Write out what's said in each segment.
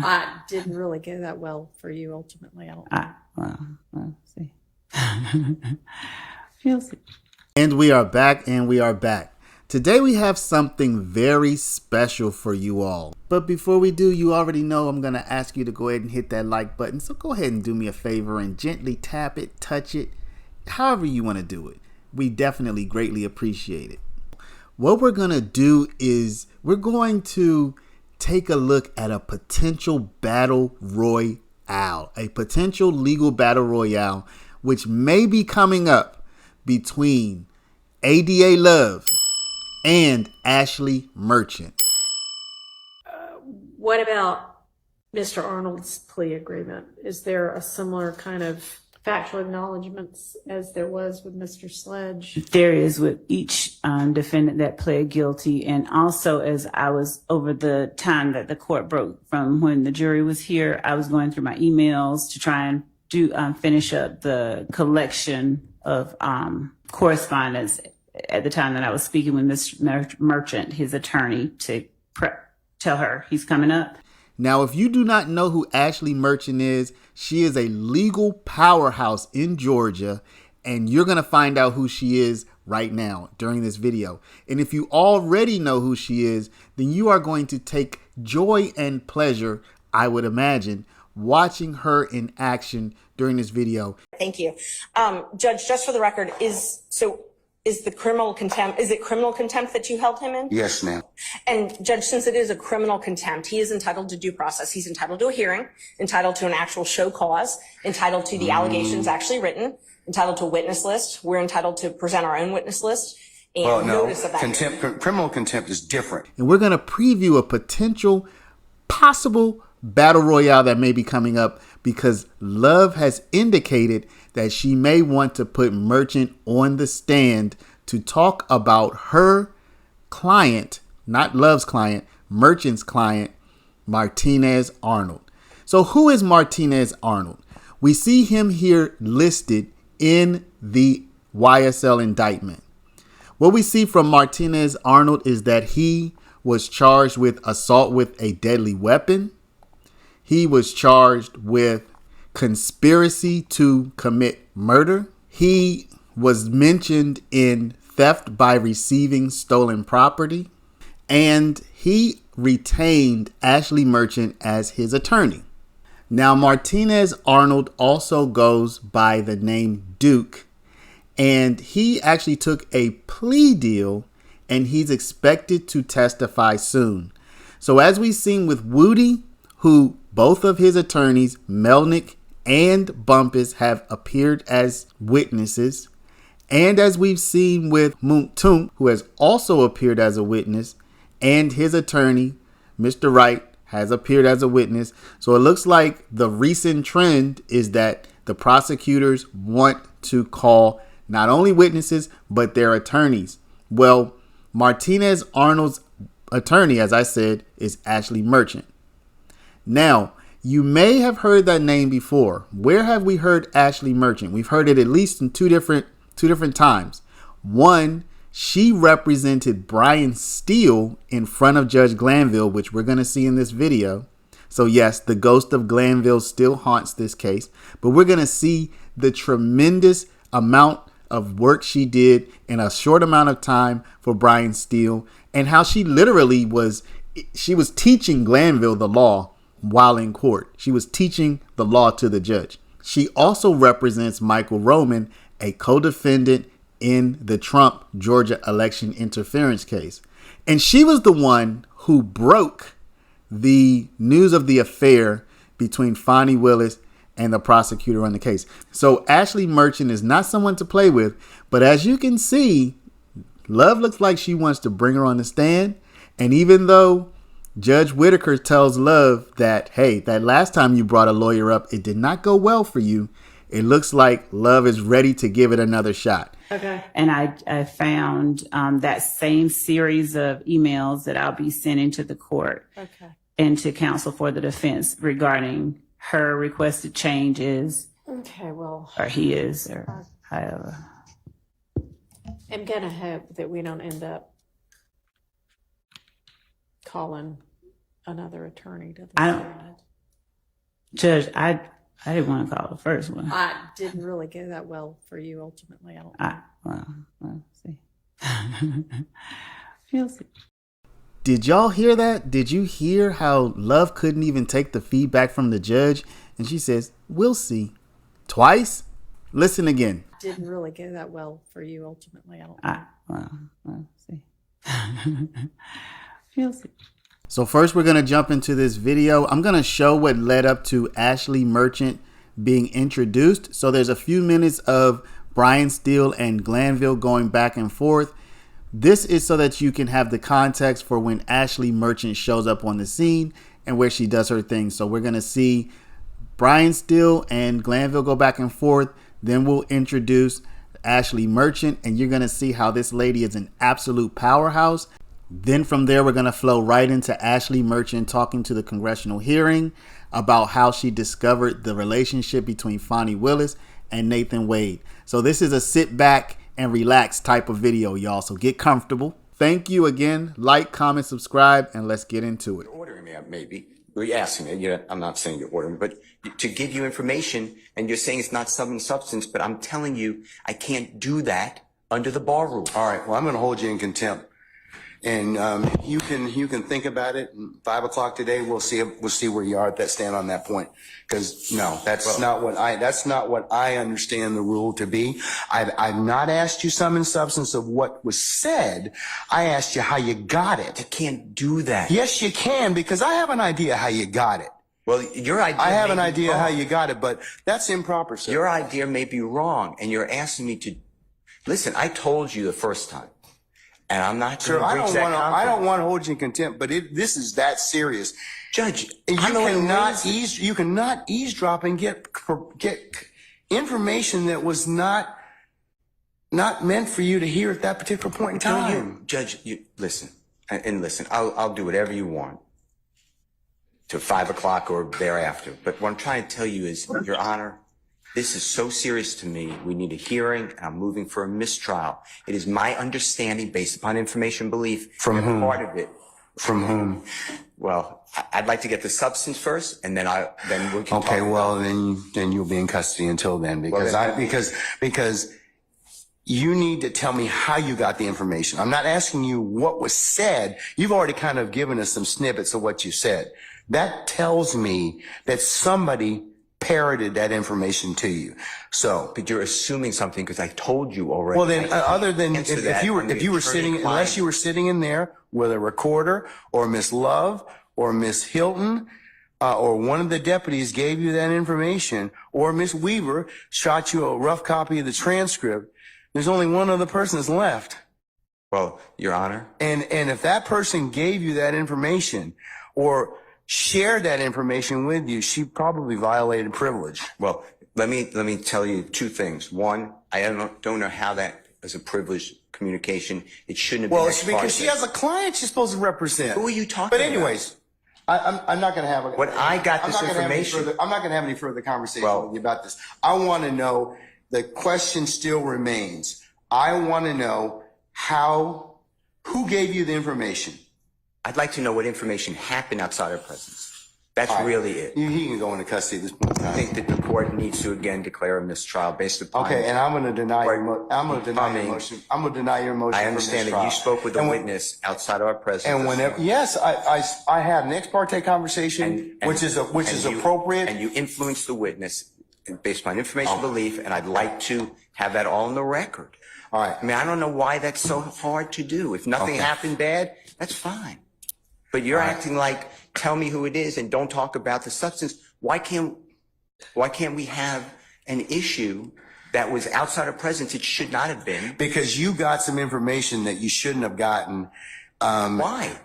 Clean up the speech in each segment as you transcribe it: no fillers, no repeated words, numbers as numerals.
I didn't really go that well for you ultimately. I don't know. Well, see. You'll see. And we are back, and we are back. Today we have something very special for you all. But before we do, you already know I'm going to ask you to go ahead and hit that like button. So go ahead and do me a favor and gently tap it, touch it, however you want to do it. We definitely greatly appreciate it. What we're going to do is we're going to take a look at a potential battle royale, a potential legal battle royale, which may be coming up between ADA Love and Ashley Merchant. What about Mr. Arnold's plea agreement? Is there a similar kind of factual acknowledgments as there was with Mr. Sledge? There is with each defendant that pled guilty. And also, as I was over the time that the court broke from when the jury was here, I was going through my emails to try and finish up the collection of correspondence at the time that I was speaking with Mr. Merchant, his attorney, to tell her he's coming up. Now, if you do not know who Ashley Merchant is, she is a legal powerhouse in Georgia, and you're going to find out who she is right now during this video. And if you already know who she is, then you are going to take joy and pleasure, I would imagine, watching her in action during this video. Thank you. Judge, just for the record, is it criminal contempt that you held him in? Yes, ma'am. And Judge, since it is a criminal contempt, he is entitled to due process. He's entitled to a hearing, entitled to an actual show cause, entitled to the allegations actually written, entitled to a witness list. We're entitled to present our own witness list. And notice of that. Criminal contempt is different. And we're going to preview a potential possible battle royale that may be coming up because Love has indicated that she may want to put Merchant on the stand to talk about her client, not Love's client, Merchant's client, Martinez Arnold. So who is Martinez Arnold? We see him here listed in the YSL indictment. What we see from Martinez Arnold is that he was charged with assault with a deadly weapon. He was charged with conspiracy to commit murder. He was mentioned in theft by receiving stolen property. And he retained Ashley Merchant as his attorney. Now, Martinez Arnold also goes by the name Duke. And he actually took a plea deal and he's expected to testify soon. So as we've seen with Woody, who both of his attorneys, Melnick and Bumpus, have appeared as witnesses. And as we've seen with Muntum, who has also appeared as a witness, and his attorney, Mr. Wright, has appeared as a witness. So it looks like the recent trend is that the prosecutors want to call not only witnesses, but their attorneys. Well, Martinez Arnold's attorney, as I said, is Ashley Merchant. Now, you may have heard that name before. Where have we heard Ashley Merchant? We've heard it at least in two different times. One, she represented Brian Steele in front of Judge Glanville, which we're going to see in this video. So yes, the ghost of Glanville still haunts this case, but we're going to see the tremendous amount of work she did in a short amount of time for Brian Steele, and how she literally was teaching Glanville the law while in court. She was teaching the law to the judge. She also represents Michael Roman, a co-defendant in the Trump Georgia election interference case. And she was the one who broke the news of the affair between Fonnie Willis and the prosecutor on the case. So Ashley Merchant is not someone to play with, but as you can see, Love looks like she wants to bring her on the stand. And even though Judge Whitaker tells Love that, hey, that last time you brought a lawyer up, it did not go well for you, it looks like Love is ready to give it another shot. Okay. And I found that same series of emails that I'll be sending to the court and to counsel for the defense regarding her requested changes. Okay, well. Or he is, or however. I'm going to hope that we don't end up calling another attorney to the stand. Judge, I didn't want to call the first one. I didn't really go that well for you ultimately. I don't know. Well, see. We'll see. Did y'all hear that? Did you hear how Love couldn't even take the feedback from the judge? And she says, we'll see. Twice? Listen again. Didn't really go that well for you ultimately. I don't know. Well, see. We'll see. So first we're going to jump into this video. I'm going to show what led up to Ashley Merchant being introduced. So there's a few minutes of Brian Steele and Glanville going back and forth. This is so that you can have the context for when Ashley Merchant shows up on the scene and where she does her thing. So we're going to see Brian Steele and Glanville go back and forth. Then we'll introduce Ashley Merchant, and you're going to see how this lady is an absolute powerhouse. Then from there, we're going to flow right into Ashley Merchant talking to the congressional hearing about how she discovered the relationship between Fonnie Willis and Nathan Wade. So this is a sit back and relax type of video, y'all. So get comfortable. Thank you again. Like, comment, subscribe, and let's get into it. You're ordering me, maybe. You're asking me. I'm not saying you're ordering, but to give you information, and you're saying it's not substance, but I'm telling you I can't do that under the bar rule. All right. Well, I'm going to hold you in contempt, and you can think about it. 5 o'clock today, we'll see where you are at that stand on that point. Because no, that's not what I understand the rule to be. I've not asked you sum and substance of what was said. I asked you how you got it. I can't do that. Yes, you can, because I have an idea how you got it. Well, your idea. I have may an be idea wrong. how you got it, but that's improper, sir. Your idea may be wrong, and you're asking me to listen. I told you the first time, and I'm not going to breach that confidence. I don't want to hold you in contempt, but this is that serious. Judge, You cannot eavesdrop and get information that was not meant for you to hear at that particular point in time. Judge, listen, and listen. I'll do whatever you want to 5 o'clock or thereafter. But what I'm trying to tell you is, Your Honor, this is so serious to me. We need a hearing, and I'm moving for a mistrial. It is my understanding, based upon information belief, From whom? part of it. From whom? Well, I'd like to get the substance first, and then we can Okay, talk well, then you'll be in custody until then, because you need to tell me how you got the information. I'm not asking you what was said. You've already kind of given us some snippets of what you said. That tells me that somebody parroted that information to you. So, But you're assuming something because I told you already. well, then, other than Answer if that you on the were sitting, attorney-client. unless you were sitting in there with a recorder or Miss Love or Miss Hilton, or one of the deputies gave you that information, or Miss Weaver shot you a rough copy of the transcript, there's only one other person that's left. Well, Your Honor. And if that person gave you that information or shared that information with you, she probably violated privilege. Well, let me tell you two things. One, I don't know how that is a privileged communication. It shouldn't have been. Well, ex it's because parte. she has a client she's supposed to represent. Who are you talking But about? anyways, I'm not going to have When I got this information- I'm not going to have any further conversation Well- with you about this. I want to know, the question still remains. I want to know who gave you the information? I'd like to know what information happened outside our presence. That's All right. really it. He can go into custody at this point in I time. think that the court needs to again declare a mistrial based upon. Okay, and I'm going to deny your Right. I'm going to deny your motion. I'm going to deny your motion. I for understand that mistrial. you spoke with a And when- witness outside of our presence. And whenever, yes, I had an ex parte conversation, which is appropriate. And you influenced the witness based upon information belief, and I'd like to have that all on the record. All right. I mean, I don't know why that's so hard to do. If nothing Okay. happened bad, that's fine. But you're acting like, tell me who it is and don't talk about the substance. Why can't we have an issue that was outside of presence? It should not have been. Because you got some information that you shouldn't have gotten. Why?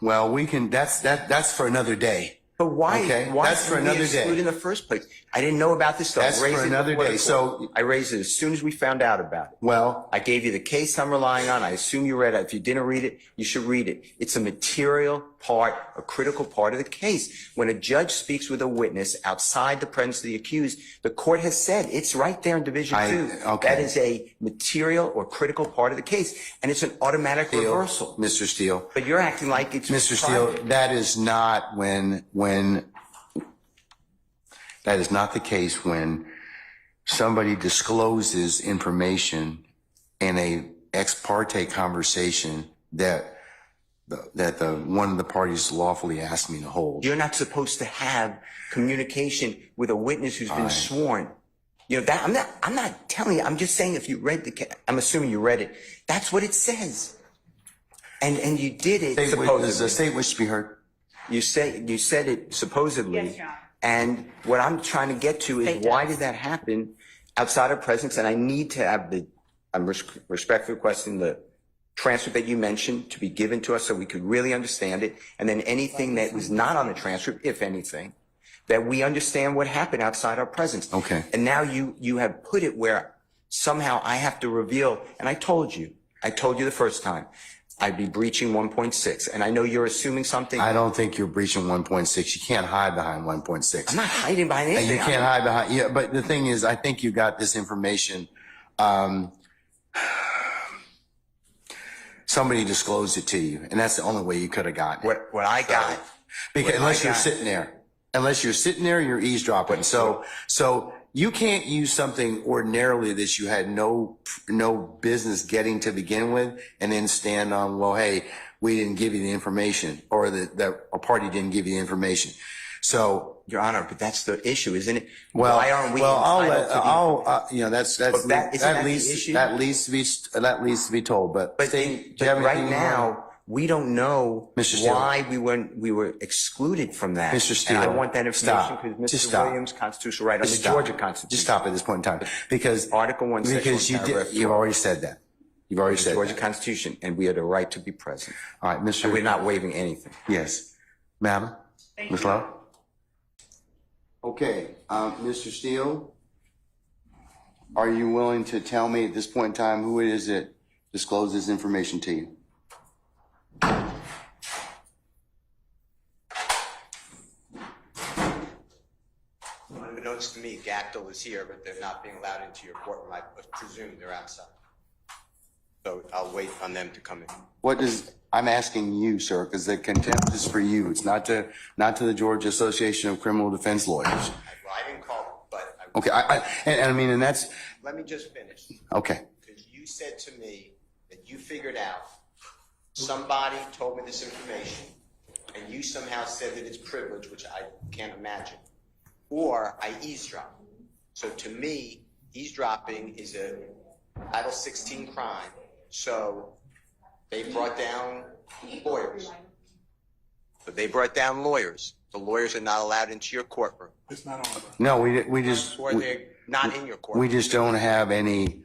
Well, that's for another day. But why? Okay, Why that's for did we another exclude day. in the first place? I didn't know about this stuff. That's for another day. So- I raised it as soon as we found out about it. Well, I gave you the case I'm relying on. I assume you read it. If you didn't read it, you should read it. It's a material part, a critical part of the case. When a judge speaks with a witness outside the presence of the accused, the court has said it's right there in Division 2. okay. That is a material or critical part of the case, and it's an automatic reversal. Mr. Steele. But you're acting like it's Mr. Steele, private. that is not when That is not the case when somebody discloses information in a ex parte conversation that one of the parties lawfully asked me to hold. You're not supposed to have communication with a witness who's been sworn. You know, that I'm not telling you, I'm just saying if you read I'm assuming you read it. That's what it says. And you did it supposedly. Does the state wish to be heard? You said it supposedly. Yes, Your Honor. And what I'm trying to get to is why did that happen outside of presence? And I need to have I'm respectfully requesting the transcript that you mentioned to be given to us so we could really understand it. And then anything that was not on the transcript, if anything, that we understand what happened outside our presence. Okay. And now you have put it where somehow I have to reveal, and I told you the first time, I'd be breaching 1.6. And I know you're assuming something. I don't think you're breaching 1.6. You can't hide behind 1.6. I'm not hiding behind anything. You can't hide behind, yeah, but the thing is, I think you got this information. Somebody disclosed it to you, and that's the only way you could have gotten it. What I got. Because unless you're sitting there, you're eavesdropping. So you can't use something ordinarily that you had no business getting to begin with, and then stand on, well, hey, we didn't give you the information, or that a party didn't give you the information. So, Your Honor, but that's the issue, isn't it? well, why aren't we entitled to that leads to be told. But right now, we don't know Mr. Steele. why we were excluded from that. Mr. Steele, and I want that information stop. because Just Mr. stop. Williams' constitutional right under Just the stop. Georgia Constitution. Just stop at this point in time, because Article 1, Section 1, because paragraph you've 4. already said that. You've already The said Georgia that. Constitution, and we have the right to be present. All right, Mr. And we're not waiving anything. Yes, madam, Ms. Lowe. Okay, Mr. Steele, are you willing to tell me at this point in time who it is that disclosed this information to you? Unbeknownst to me, Gactyl is here, but they're not being allowed into your courtroom. I presume they're outside. So I'll wait on them to come in. I'm asking you, sir, because the contempt is for you. It's not to the Georgia Association of Criminal Defense Lawyers. Well, I didn't call, but Okay, and that's, let me just finish. okay. Because you said to me that you figured out somebody told me this information, and you somehow said that it's privilege, which I can't imagine, or I eavesdrop. So to me, eavesdropping is a Title 16 crime. So they brought down lawyers. But they brought down lawyers. The lawyers are not allowed into your courtroom. No, we just, Or they're not in your courtroom. we just don't have any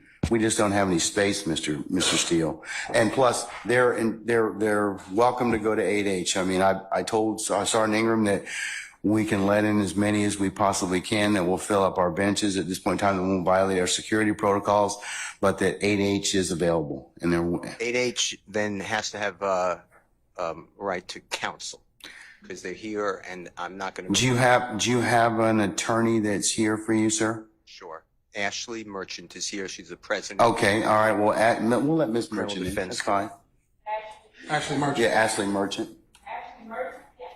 space, Mr. Steele. And plus, they're welcome to go to 8H. I mean, I told Sergeant Ingram that we can let in as many as we possibly can, that we'll fill up our benches at this point in time, that won't violate our security protocols, but that 8H is available. And 8H then has to have right to counsel because they're here, and I'm not going to. Do you have an attorney that's here for you, sir? Sure. Ashley Merchant is here. She's the president. Okay, all right. Well, we'll let Ms. Criminal Merchant in. defense. That's fine. Ashley Merchant. Yeah, Ashley Merchant. Ashley Merchant, yes.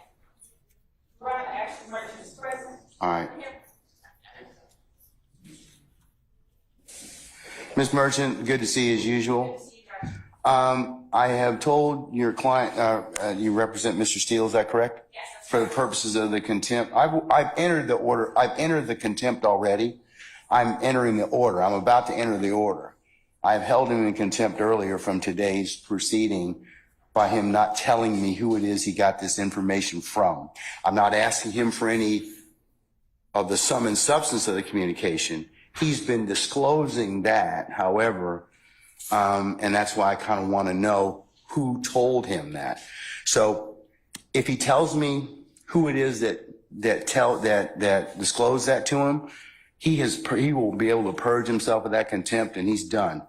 Right, Ashley Merchant is present. All right. Ms. Merchant, good to see you as usual. I have told your client, you represent Mr. Steele, is that correct? Yes. For the purposes of the contempt. I've entered the order. I've entered the contempt already. I'm entering the order. I'm about to enter the order. I've held him in contempt earlier from today's proceeding by him not telling me who it is he got this information from. I'm not asking him for any of the sum and substance of the communication. He's been disclosing that, however, and that's why I kind of want to know who told him that. So if he tells me who it is that disclosed that to him, he will be able to purge himself of that contempt, and he's done.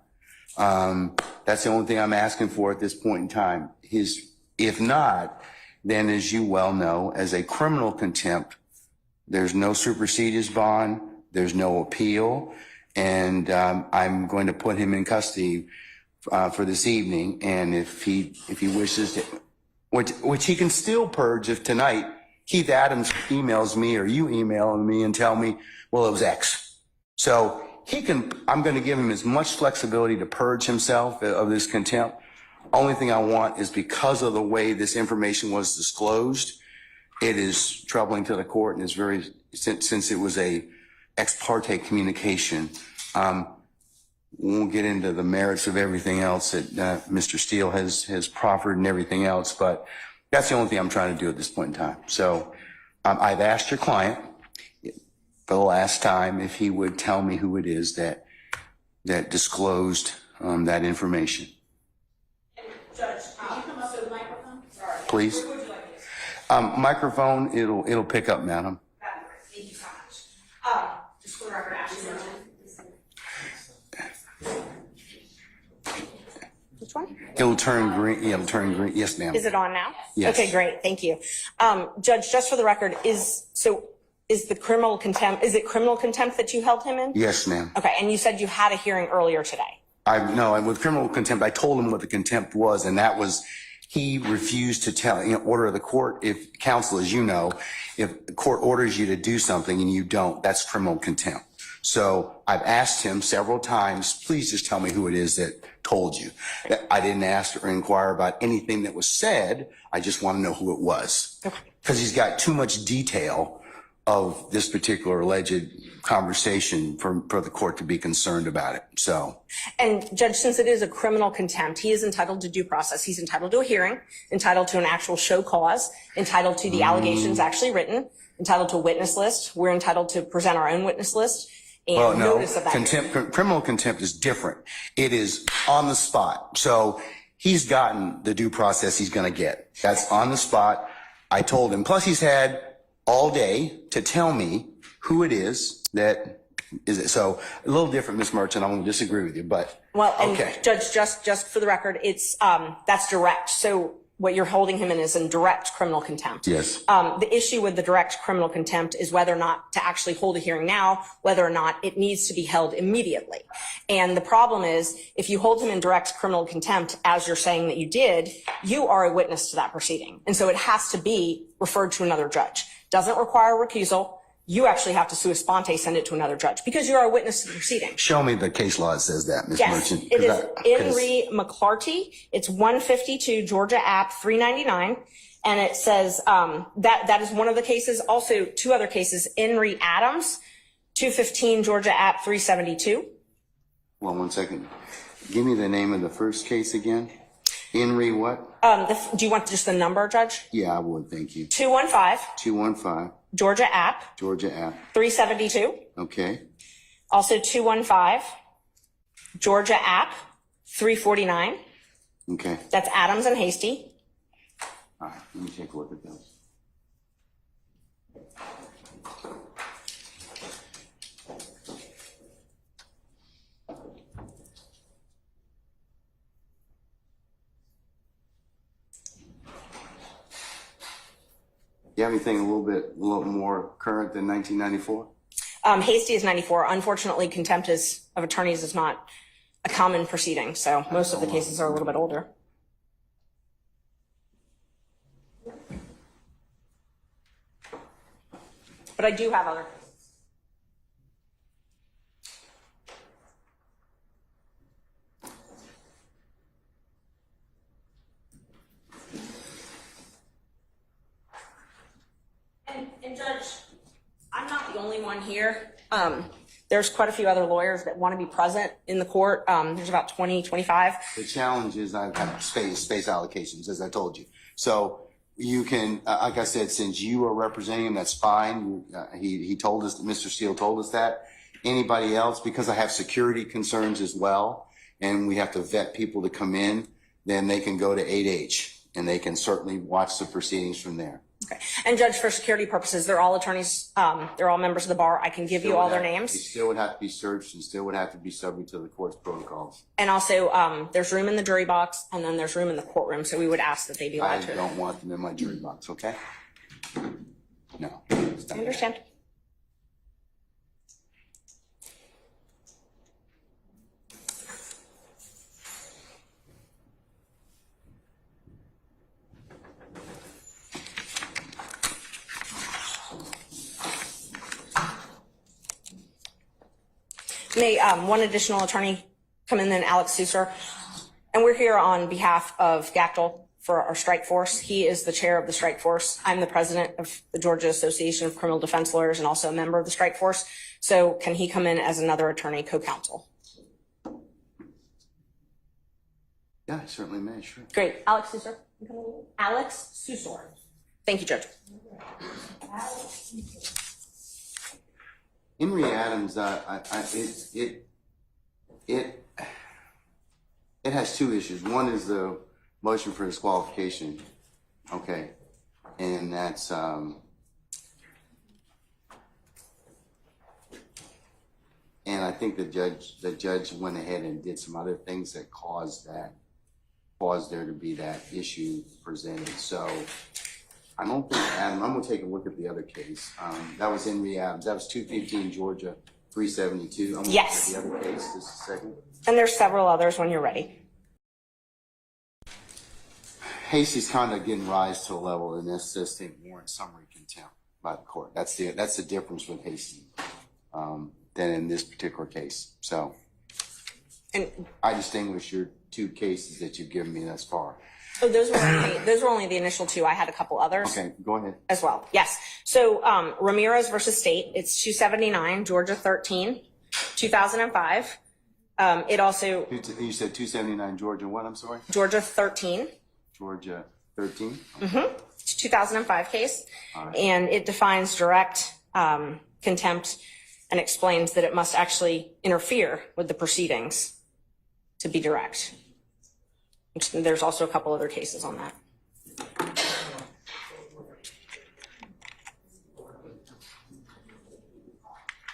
That's the only thing I'm asking for at this point in time. If not, then as you well know, as a criminal contempt, there's no supersedeas bond, there's no appeal, and I'm going to put him in custody for this evening. And if he wishes to, which he can still purge if tonight, Keith Adams emails me or you email me and tell me, well, it was X. So I'm going to give him as much flexibility to purge himself of this contempt. Only thing I want is because of the way this information was disclosed, it is troubling to the court and is very, since it was a ex parte communication, we won't get into the merits of everything else that Mr. Steele has proffered and everything else, but that's the only thing I'm trying to do at this point in time. So I've asked your client for the last time if he would tell me who it is that disclosed that information. Judge, can you come up to the microphone? Sorry. Please. Where would you like this? Microphone, it'll pick up, madam. That'd be great. Thank you so much. Just for the record, Ashley Merchant. Which one? It'll turn green. Yeah, it'll turn green. Yes, ma'am. Is it on now? Yes. Okay, great. Thank you. Judge, just for the record, is the criminal contempt, is it criminal contempt that you held him in? Yes, ma'am. Okay, and you said you had a hearing earlier today. And with criminal contempt, I told him what the contempt was, and that was he refused to tell, order of the court. If counsel, as you know, if the court orders you to do something and you don't, that's criminal contempt. So I've asked him several times, please just tell me who it is that told you. I didn't ask or inquire about anything that was said. I just want to know who it was. Because he's got too much detail of this particular alleged conversation for the court to be concerned about it. So. And Judge, since it is a criminal contempt, he is entitled to due process. He's entitled to a hearing, entitled to an actual show cause, entitled to the allegations actually written, entitled to a witness list. We're entitled to present our own witness list. And notice of that. Criminal contempt is different. It is on the spot. So he's gotten the due process he's going to get. That's on the spot. I told him. Plus, he's had all day to tell me who it is that is it. So a little different, Ms. Merchant. I'm going to disagree with you, but well, and okay. Judge, just for the record, it's that's direct. So what you're holding him in is in direct criminal contempt. Yes. The issue with the direct criminal contempt is whether or not to actually hold a hearing now, whether or not it needs to be held immediately. And the problem is, if you hold him in direct criminal contempt, as you're saying that you did, you are a witness to that proceeding. And so it has to be referred to another judge. Doesn't require recusal. You actually have to sua sponte send it to another judge because you are a witness to the proceeding. Show me the case law that says that, Ms. Yes, Merchant. it is Henry McClarty. It's 152 Georgia App 399. And it says that is one of the cases. Also, two other cases, Henry Adams, 215 Georgia App 372. Well, 1 second. Give me the name of the first case again. Henry what? Do you want just the number, Judge? Yeah, I would. Thank you. 215 215 Georgia App Georgia App. 372. Okay. Also 215 Georgia App 349. Okay. That's Adams and Hasty. All right. Let me take a look at those. You have anything a little more current than 1994? Hasty is 94. Unfortunately, contempt of attorneys is not a common proceeding, so most of the cases are a little bit older. But I do have other cases. And Judge, I'm not the only one here. There's quite a few other lawyers that want to be present in the court. There's about 20, 25. The challenge is I've got space allocations, as I told you. So you can, like I said, since you are representing him, that's fine. He told us, Mr. Steele told us that. Anybody else, because I have security concerns as well, and we have to vet people to come in, then they can go to 8H, and they can certainly watch the proceedings from there. Okay. And Judge, for security purposes, they're all attorneys. They're all members of the bar. I can give you all their names. They still would have to be searched and still would have to be subject to the court's protocols. And also, there's room in the jury box, and then there's room in the courtroom. So we would ask that they be allowed to. I don't want them in my jury box, okay? No. I understand. May one additional attorney come in, then Alex Susar. And we're here on behalf of Gactel for our strike force. He is the chair of the strike force. I'm the president of the Georgia Association of Criminal Defense Lawyers and also a member of the strike force. So can he come in as another attorney co-counsel? Yeah, I certainly may, sure. Great. Alex Susar. Alex Susar. Thank you, Judge. Henry Adams, it has two issues. One is the motion for disqualification, okay, and that's and I think the judge went ahead and did some other things that caused there to be that issue presented. So I don't think Adam. I'm gonna take a look at the other case. That was Henry Adams. That was 215 Georgia 372. I'm gonna Yes. look at the other case just a second. And there's several others when you're ready. Hasty's conduct didn't rise to a level that necessitates warrant summary contempt by the court. That's the difference with Hasty than in this particular case. So And I distinguish your two cases that you've given me thus far. oh, those were only the initial two. I had a couple others. Okay, go ahead. As well. Yes. So Ramirez versus State, it's 279 Georgia 13, 2005. It also You said 279 Georgia what? I'm sorry? Georgia 13. Georgia 13? It's a 2005 case, right. and it defines direct contempt and explains that it must actually interfere with the proceedings to be direct. There's also a couple other cases on that.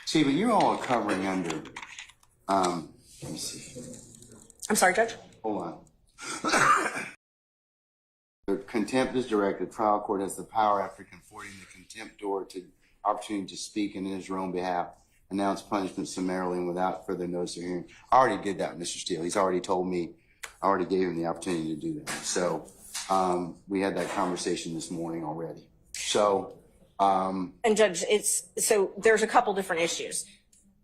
See, but you all are covering under, let me see. I'm sorry, Judge? Hold on. The contempt is direct. The trial court has the power after confording the contemptor to opportunity to speak in his or own behalf, announce punishment summarily and without further notice or hearing. I already did that, Mr. Steele. He's already told me, I already gave him the opportunity to do that. So we had that conversation this morning already. So And Judge, so there's a couple different issues.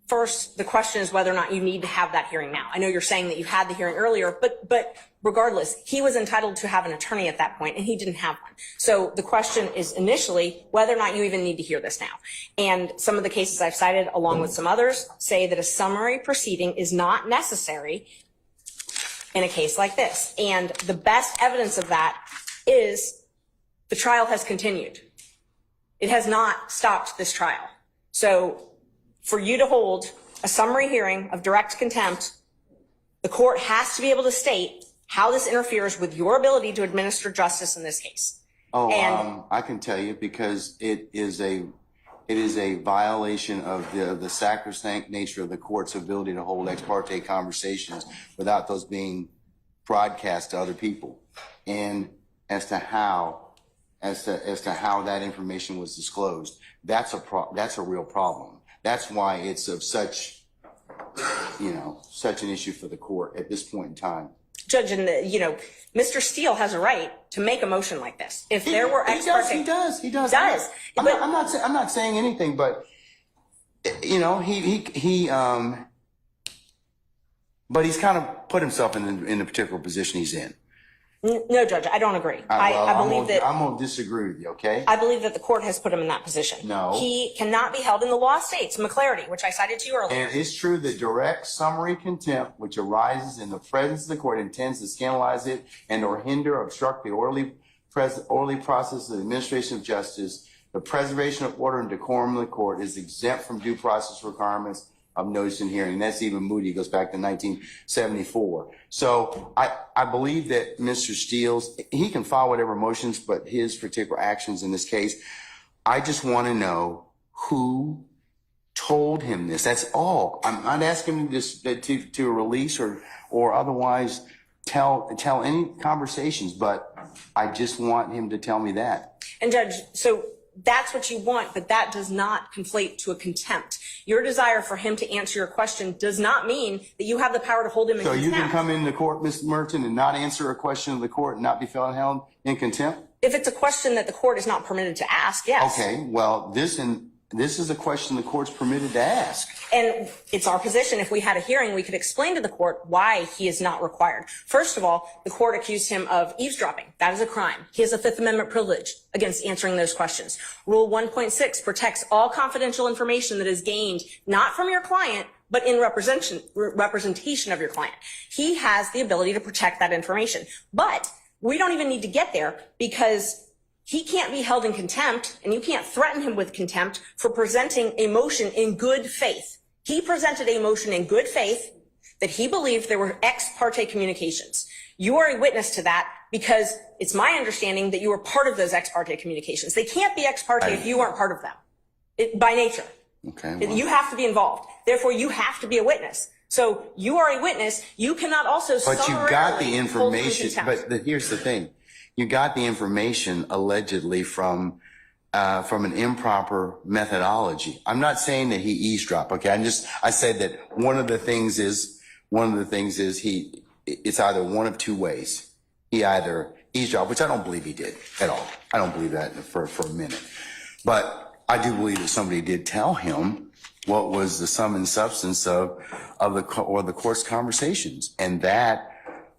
First, the question is whether or not you need to have that hearing now. I know you're saying that you had the hearing earlier, but regardless, he was entitled to have an attorney at that point, and he didn't have one. So the question is initially whether or not you even need to hear this now. And some of the cases I've cited, along with some others, say that a summary proceeding is not necessary in a case like this. And the best evidence of that is the trial has continued. It has not stopped this trial. So for you to hold a summary hearing of direct contempt, the court has to be able to state how this interferes with your ability to administer justice in this case. I can tell you because it is a violation of the sacrosanct nature of the court's ability to hold ex parte conversations without those being broadcast to other people, and as to how that information was disclosed, that's a real problem. That's why it's of such an issue for the court at this point in time. Judge, and Mr. Steele has a right to make a motion like this. If there were ex parte, He does. I'm not saying anything, but but he's kind of put himself in the particular position he's in. No, Judge, I don't agree. I'm gonna disagree with you, okay? I believe that the court has put him in that position. No. He cannot be held in the law states, McClarity, which I cited to you earlier. And it's true that direct summary contempt, which arises in the presence of the court, intends to scandalize it and or hinder or obstruct the orderly process of the administration of justice. The preservation of order and decorum of the court is exempt from due process requirements of notice and hearing. That's even Moody, goes back to 1974. So I believe that Mr. Steele's, he can file whatever motions, but his particular actions in this case, I just want to know who told him this. That's all. I'm not asking him to release or otherwise tell any conversations, but I just want him to tell me that. And Judge, so that's what you want, but that does not conflate to a contempt. Your desire for him to answer your question does not mean that you have the power to hold him in contempt. So you can come into court, Mr. Merton, and not answer a question of the court and not be held in contempt? If it's a question that the court is not permitted to ask, yes. Okay, well, this this is a question the court's permitted to ask. And it's our position, if we had a hearing, we could explain to the court why he is not required. First of all, the court accused him of eavesdropping. That is a crime. He has a Fifth Amendment privilege against answering those questions. Rule 1.6 protects all confidential information that is gained not from your client, but in representation of your client. He has the ability to protect that information. But we don't even need to get there, because he can't be held in contempt, and you can't threaten him with contempt for presenting a motion in good faith. He presented a motion in good faith that he believed there were ex parte communications. You are a witness to that, because it's my understanding that you were part of those ex parte communications. They can't be ex parte if you weren't part of them, by nature. Okay. Well, You have to be involved. Therefore, you have to be a witness. So you are a witness. You cannot also but you got the summarily hold him in information. contempt. But here's the thing: you got the information allegedly from an improper methodology. I'm not saying that he eavesdropped. Okay, I said that one of the things is it's either one of two ways. He either eavesdropped, which I don't believe he did at all. I don't believe that for a minute. But I do believe that somebody did tell him what was the sum and substance of the court's conversations, and that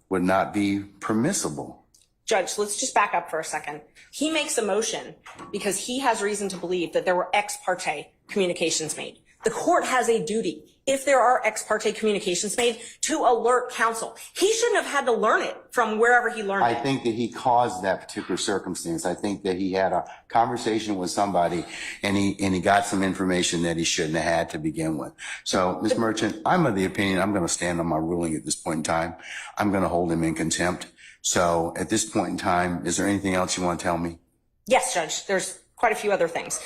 would not be permissible. Judge, let's just back up for a second. He makes a motion because he has reason to believe that there were ex parte communications made. The court has a duty, if there are ex parte communications made, to alert counsel. He shouldn't have had to learn it from wherever he learned I it. think that he caused that particular circumstance. I think that he had a conversation with somebody and he got some information that he shouldn't have had to begin with. So, Ms. Merchant, I'm of the opinion I'm going to stand on my ruling at this point in time. I'm going to hold him in contempt. So at this point in time, is there anything else you want to tell me? Yes, Judge, there's quite a few other things.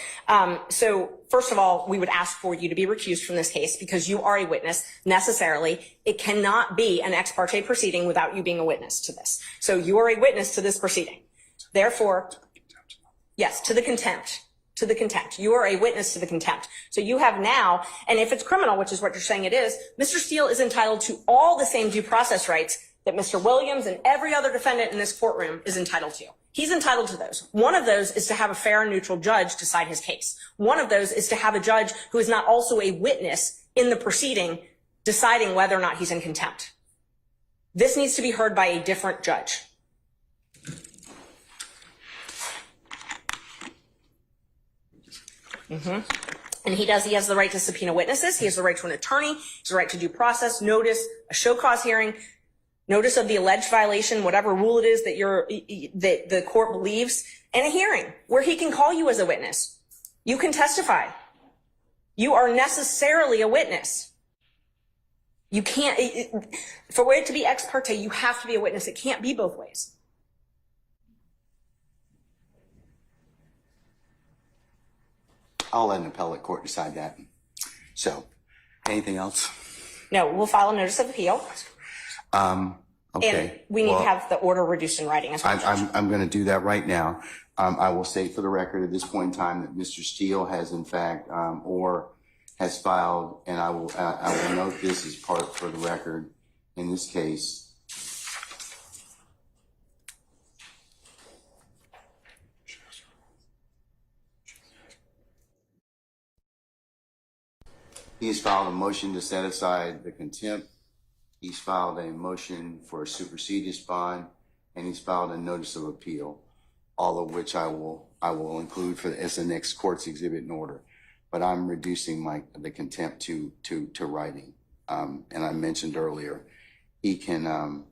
So first of all, we would ask for you to be recused from this case because you are a witness necessarily. It cannot be an ex parte proceeding without you being a witness to this. So you are a witness to this proceeding. Therefore, yes, to the contempt. To the contempt. You are a witness to the contempt. So you have now, and if it's criminal, which is what you're saying it is, Mr. Steele is entitled to all the same due process rights that Mr. Williams and every other defendant in this courtroom is entitled to. He's entitled to those. One of those is to have a fair and neutral judge decide his case. One of those is to have a judge who is not also a witness in the proceeding deciding whether or not he's in contempt. This needs to be heard by a different judge. And he has the right to subpoena witnesses. He has the right to an attorney. He has the right to due process, notice, a show cause hearing, notice of the alleged violation, whatever rule it is that that the court believes, and a hearing where he can call you as a witness. You can testify. You are necessarily a witness. You can't, for it to be ex parte, you have to be a witness. It can't be both ways. I'll let an appellate court decide that. So, anything else? No, we'll file a notice of appeal. Okay. And we need to have the order reduced in writing as well. I'm going to do that right now. I will state for the record at this point in time that Mr. Steele has in fact, or has filed, and I will note this as part for the record in this case. He has filed a motion to set aside the contempt. He's filed a motion for a superseded bond, and he's filed a notice of appeal, all of which I will include as the next court's exhibit in order. But I'm reducing the contempt to writing. And I mentioned earlier, he can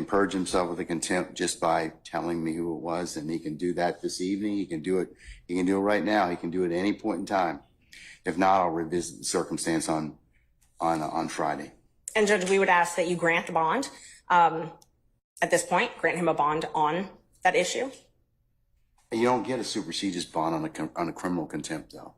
purge himself of the contempt just by telling me who it was, and he can do that this evening. He can do it right now. He can do it at any point in time. If not, I'll revisit the circumstance on Friday. And Judge, we would ask that you grant the bond. At this point, grant him a bond on that issue. You don't get a superseded bond on a criminal contempt, though.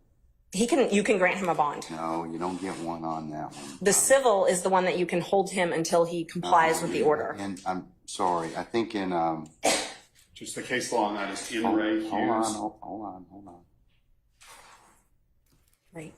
You can grant him a bond. No, you don't get one on that one. The civil is the one that you can hold him until he complies with the order. And I'm sorry, I think in Just the case law on that is in Ray Hughes. hold on. Right.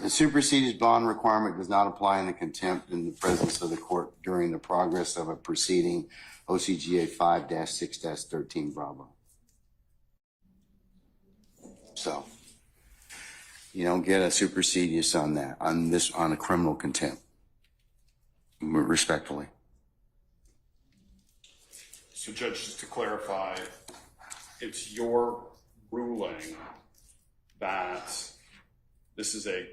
The supersedes bond requirement does not apply in the contempt in the presence of the court during the progress of a proceeding, OCGA 5-6-13 Bravo. So you don't get a supersedious on that, on a criminal contempt, respectfully. So Judge, just to clarify, it's your ruling that this is a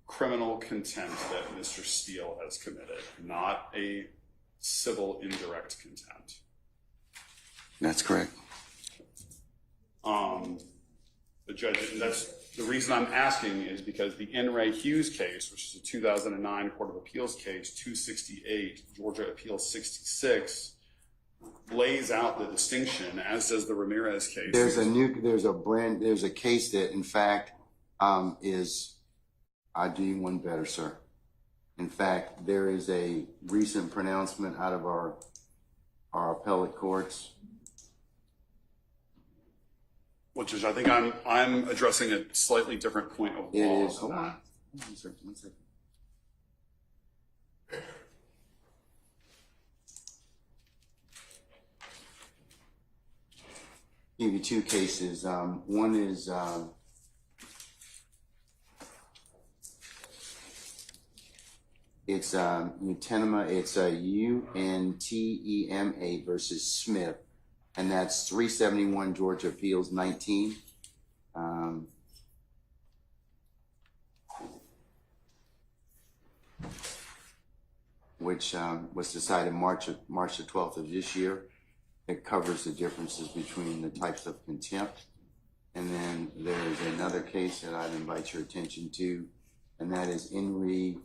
criminal contempt that Mr. Steele has committed, not a civil indirect contempt. That's correct. The judge, and that's the reason I'm asking is because the In re Hughes case, which is a 2009 Court of Appeals case, 268, Georgia Appeals 66, lays out the distinction, as does the Ramirez case. There's a case that, in fact, I'll do you one better, sir. In fact, there is a recent pronouncement out of our appellate courts. Which is, I think I'm addressing a slightly different point of It law. is. Hold on. One second. Give you two cases. One is it's Untema. It's UNTEMA versus Smith, and that's 371 Georgia Appeals 19. Which was decided March the 12th of this year. It covers the differences between the types of contempt. And then there's another case that I'd invite your attention to, and that is Henry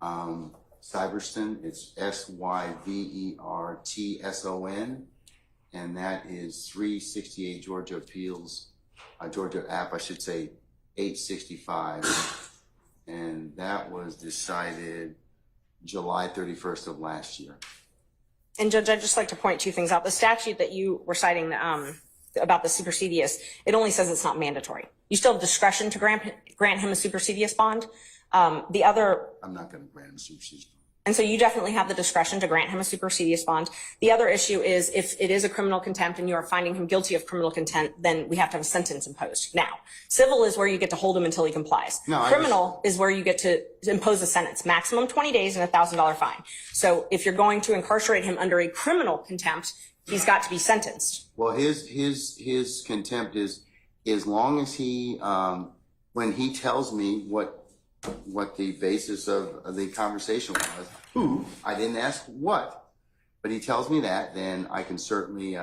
Syverson. It's SYVERTSON, and that is 368 Georgia Appeals, Georgia App, I should say, 865. And that was decided July 31st of last year. And Judge, I'd just like to point two things out. The statute that you were citing about the supersedious, it only says it's not mandatory. You still have discretion to grant him a supersedious bond. The other, I'm not going to grant him a supersedious bond. and so you definitely have the discretion to grant him a supersedious bond. The other issue is if it is a criminal contempt and you are finding him guilty of criminal contempt, then we have to have a sentence imposed. Now, civil is where you get to hold him until he complies. No, criminal is where you get to impose a sentence, maximum 20 days and a $1,000 fine. So if you're going to incarcerate him under a criminal contempt, he's got to be sentenced. Well, his contempt is as long as he, when he tells me what the basis of the conversation was, I didn't ask what, but he tells me that, then I can certainly,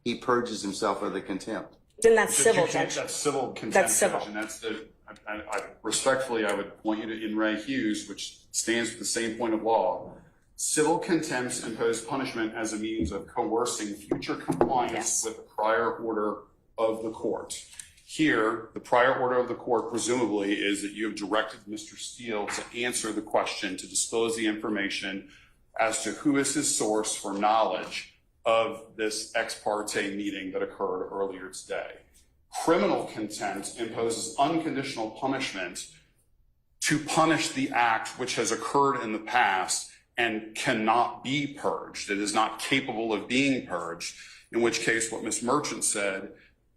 he purges himself of the contempt. Then that's civil, Judge. That's civil contempt. That's civil. Judge, and that's respectfully, I would point you to In re Hughes, which stands for the same point of law. Civil contempts impose punishment as a means of coercing future compliance with the prior order of the court. Here, the prior order of the court presumably is that you have directed Mr. Steele to answer the question, to disclose the information as to who is his source for knowledge of this ex parte meeting that occurred earlier today. Criminal contempt imposes unconditional punishment to punish the act which has occurred in the past and cannot be purged. It is not capable of being purged, in which case what Ms. Merchant said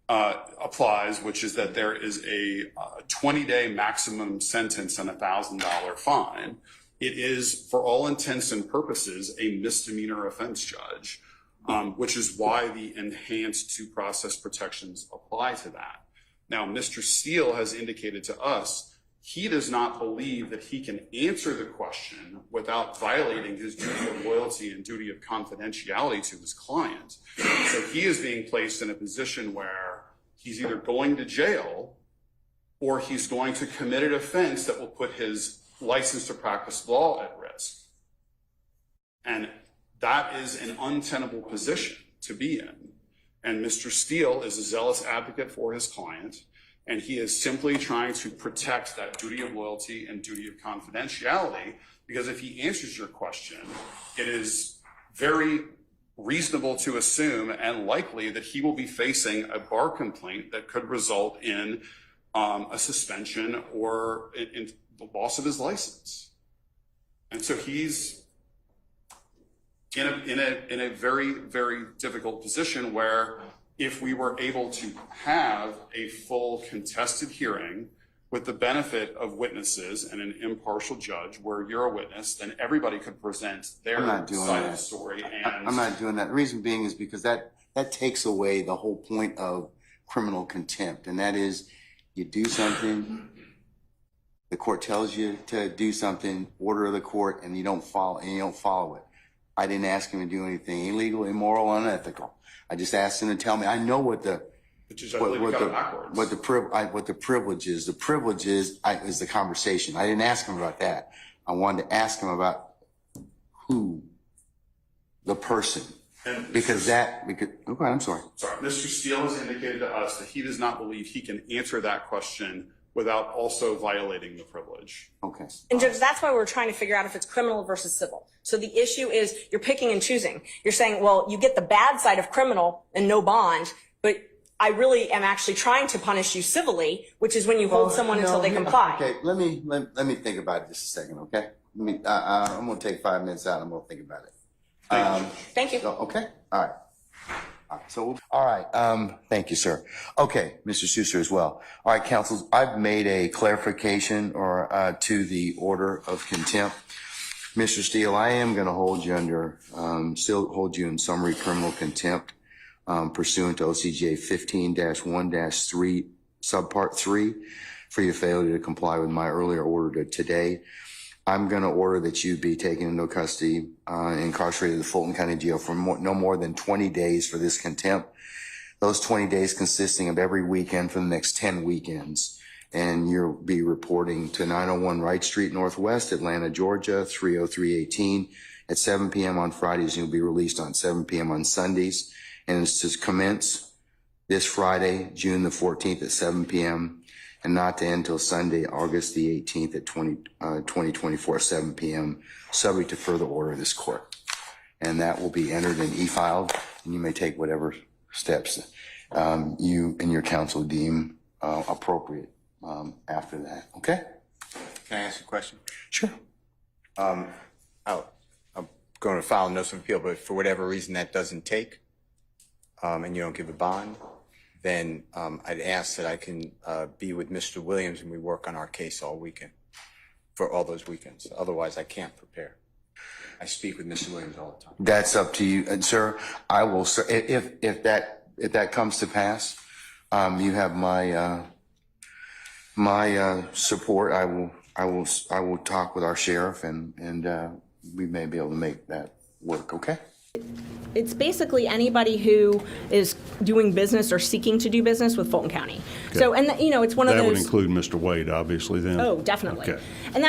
applies, which is that there is a 20-day maximum sentence and a $1,000 fine. It is, for all intents and purposes, a misdemeanor offense, Judge, which is why the enhanced due process protections apply to that. Now, Mr. Steele has indicated to us he does not believe that he can answer the question without violating his duty of loyalty and duty of confidentiality to his client. So he is being placed in a position where he's either going to jail or he's going to commit an offense that will put his license to practice law at risk. And that is an untenable position to be in. And Mr. Steele is a zealous advocate for his client, and he is simply trying to protect that duty of loyalty and duty of confidentiality, because if he answers your question, it is very reasonable to assume and likely that he will be facing a bar complaint that could result in a suspension or, in the loss of his license. And so he's in a very, very difficult position where if we were able to have a full contested hearing with the benefit of witnesses and an impartial judge where you're a witness, then everybody could present their side of the story. And I'm not doing that. The reason being is because that takes away the whole point of criminal contempt. And that is, you do something, the court tells you to do something, order of the court, and you don't follow it. I didn't ask him to do anything illegal, immoral, unethical. I just asked him to tell me. I know what the privilege is. The privilege is the conversation. I didn't ask him about that. I wanted to ask him about who, the person, okay, I'm sorry. Sorry, Mr. Steele has indicated to us that he does not believe he can answer that question without also violating the privilege. Okay. And Judge, that's why we're trying to figure out if it's criminal versus civil. So the issue is you're picking and choosing. You're saying, well, you get the bad side of criminal and no bond, but I really am actually trying to punish you civilly, which is when you hold someone until they comply. Okay, let me think about it just a second, okay? I'm going to take 5 minutes out. I'm going to think about it. Thank you. Okay, all right. All right. Thank you, sir. Okay, Mr. Schuster as well. All right, counsel, I've made a clarification to the order of contempt. Mr. Steele, I am going to still hold you in summary criminal contempt pursuant to OCGA 15-1-3, subpart 3, for your failure to comply with my earlier order today. I'm going to order that you be taken into custody, incarcerated in the Fulton County Jail for no more than 20 days for this contempt. Those 20 days consisting of every weekend for the next 10 weekends. And you'll be reporting to 901 Wright Street Northwest, Atlanta, Georgia, 30318 at 7 p.m. on Fridays. And you'll be released on 7 p.m. on Sundays. And it's to commence this Friday, June the 14th at 7 p.m. and not to end until Sunday, August the 18th at 2024 at 7 p.m., subject to further order of this court. And that will be entered and e-filed, and you may take whatever steps you and your counsel deem appropriate after that. Okay? Can I ask a question? Sure. I'm going to file a notice of appeal, but for whatever reason that doesn't take, and you don't give a bond, then I'd ask that I can be with Mr. Williams and we work on our case all weekend, for all those weekends. Otherwise, I can't prepare. I speak with Mr. Williams all the time. That's up to you, and sir. I will, sir. If that comes to pass, you have my support. I will talk with our sheriff, and we may be able to make that work. Okay. It's basically anybody who is doing business or seeking to do business with Fulton County. Okay. So, and it's one of those. That would include Mr. Wade, obviously, then? Oh, definitely. Okay. And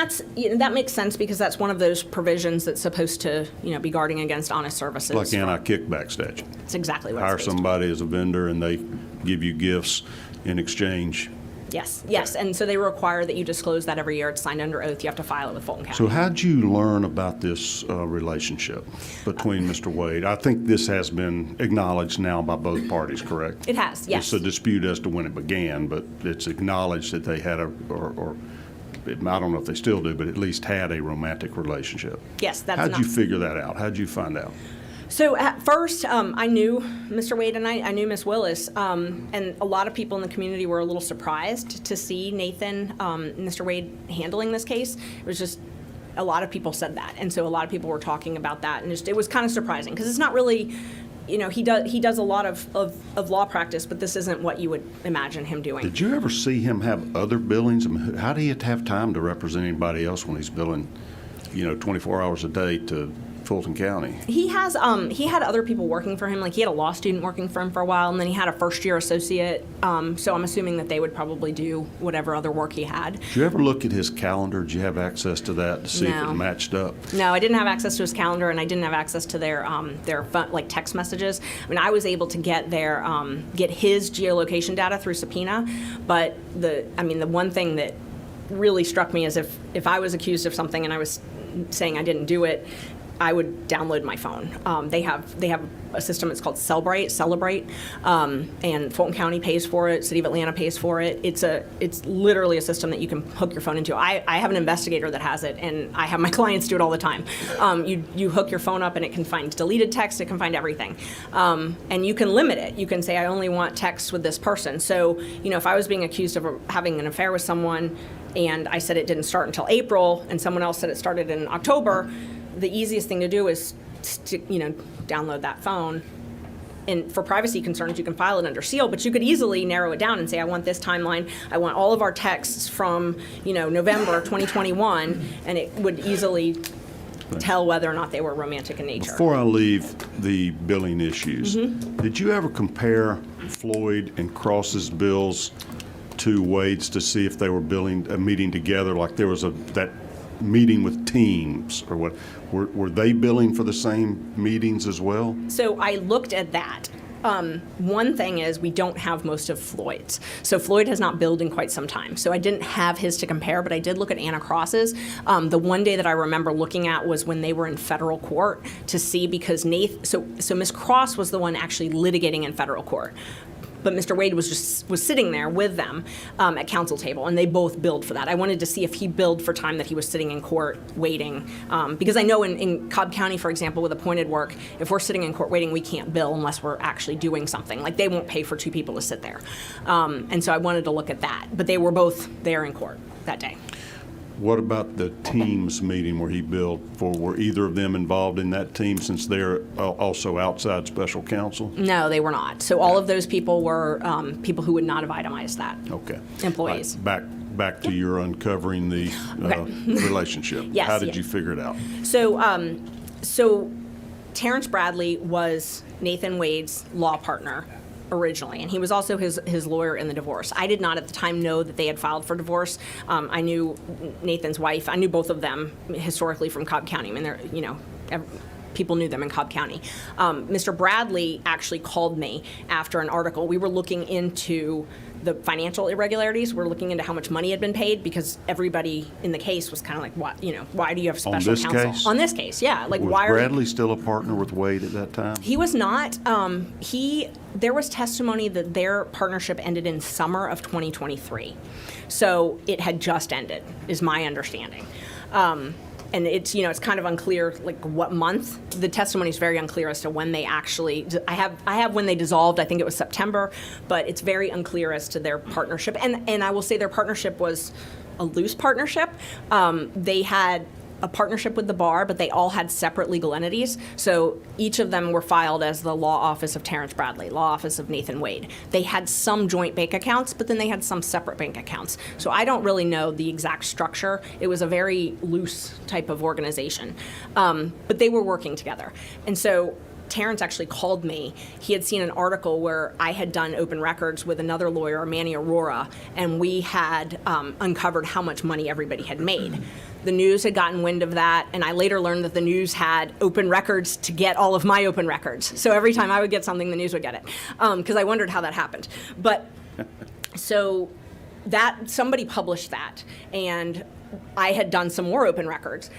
that makes sense because that's one of those provisions that's supposed to, be guarding against honest services. Like anti-kickback statute. That's exactly what Hire it's based on. somebody as a vendor and they give you gifts in exchange. Yes. And so they require that you disclose that every year. It's signed under oath. You have to file it with Fulton County. So how'd you learn about this relationship between Mr. Wade? I think this has been acknowledged now by both parties, correct? It has, yes. It's a dispute as to when it began, but it's acknowledged that they had or I don't know if they still do, but at least had a romantic relationship. Yes, that's How'd you figure that out? How'd you find out? So at first, I knew Mr. Wade and I knew Miss Willis, and a lot of people in the community were a little surprised to see Nathan, Mr. Wade handling this case. It was just, a lot of people said that, and so a lot of people were talking about that, and it was kind of surprising because it's not really, he does a lot of law practice, but this isn't what you would imagine him doing. Did you ever see him have other billings? I mean, how do you have time to represent anybody else when he's billing, 24 hours a day to Fulton County? He had other people working for him. Like he had a law student working for him for a while, and then he had a first-year associate. So I'm assuming that they would probably do whatever other work he had. Did you ever look at his calendar? Did you have access to that to see if it matched up? No, I didn't have access to his calendar, and I didn't have access to their text messages. I mean, I was able to get his geolocation data through subpoena, but the one thing that really struck me is if I was accused of something and I was saying I didn't do it, I would download my phone. They have a system. It's called Celebrate, and Fulton County pays for it. City of Atlanta pays for it. It's literally a system that you can hook your phone into. I have an investigator that has it, and I have my clients do it all the time. You hook your phone up, and it can find deleted text. It can find everything, and you can limit it. You can say, I only want texts with this person. So if I was being accused of having an affair with someone, and I said it didn't start until April, and someone else said it started in October, the easiest thing to do is to, download that phone. And for privacy concerns, you can file it under seal, but you could easily narrow it down and say, I want this timeline. I want all of our texts from, November 2021, and it would easily tell whether or not they were romantic in nature. Before I leave the billing issues, did you ever compare Floyd and Cross's bills to Wade's to see if they were meeting together, like there was that meeting with teams or what? Were they billing for the same meetings as well? So I looked at that. One thing is we don't have most of Floyd's. So Floyd has not billed in quite some time. So I didn't have his to compare, but I did look at Anna Cross's. The one day that I remember looking at was when they were in federal court to see, because so Ms. Cross was the one actually litigating in federal court. But Mr. Wade was sitting there with them at counsel table, and they both billed for that. I wanted to see if he billed for time that he was sitting in court waiting, because I know in Cobb County, for example, with appointed work, if we're sitting in court waiting, we can't bill unless we're actually doing something. Like, they won't pay for two people to sit there. And so I wanted to look at that. But they were both there in court that day. What about the teams meeting where he billed for? Were either of them involved in that team, since they're also outside special counsel? No, they were not. So all of those people were people who would not have itemized that. Okay. Employees. Right. Back to your uncovering the relationship. Yes, How did you figure it out? So Terrence Bradley was Nathan Wade's law partner originally, and he was also his lawyer in the divorce. I did not at the time know that they had filed for divorce. I knew Nathan's wife. I knew both of them historically from Cobb County. I mean, they're, people knew them in Cobb County. Mr. Bradley actually called me after an article. We were looking into the financial irregularities. We're looking into how much money had been paid, because everybody in the case was kind of like, what, why do you have special counsel? Case? On this case, yeah. Like, was why Bradley still a partner with Wade at that time? He was not. There was testimony that their partnership ended in summer of 2023. So it had just ended, is my understanding. And it's kind of unclear, like, what month. The testimony is very unclear as to when they actually. I have when they dissolved. I think it was September, but it's very unclear as to their partnership. And I will say their partnership was a loose partnership. They had a partnership with the bar, but they all had separate legal entities. So each of them were filed as the law office of Terrence Bradley, law office of Nathan Wade. They had some joint bank accounts, but then they had some separate bank accounts. So I don't really know the exact structure. It was a very loose type of organization. But they were working together. And so Terrence actually called me. He had seen an article where I had done open records with another lawyer, Manny Aurora, and we had uncovered how much money everybody had made. The news had gotten wind of that, and I later learned that the news had open records to get all of my open records. So every time I would get something, the news would get it, because I wondered how that happened. But so that somebody published that, and I had done some more open records.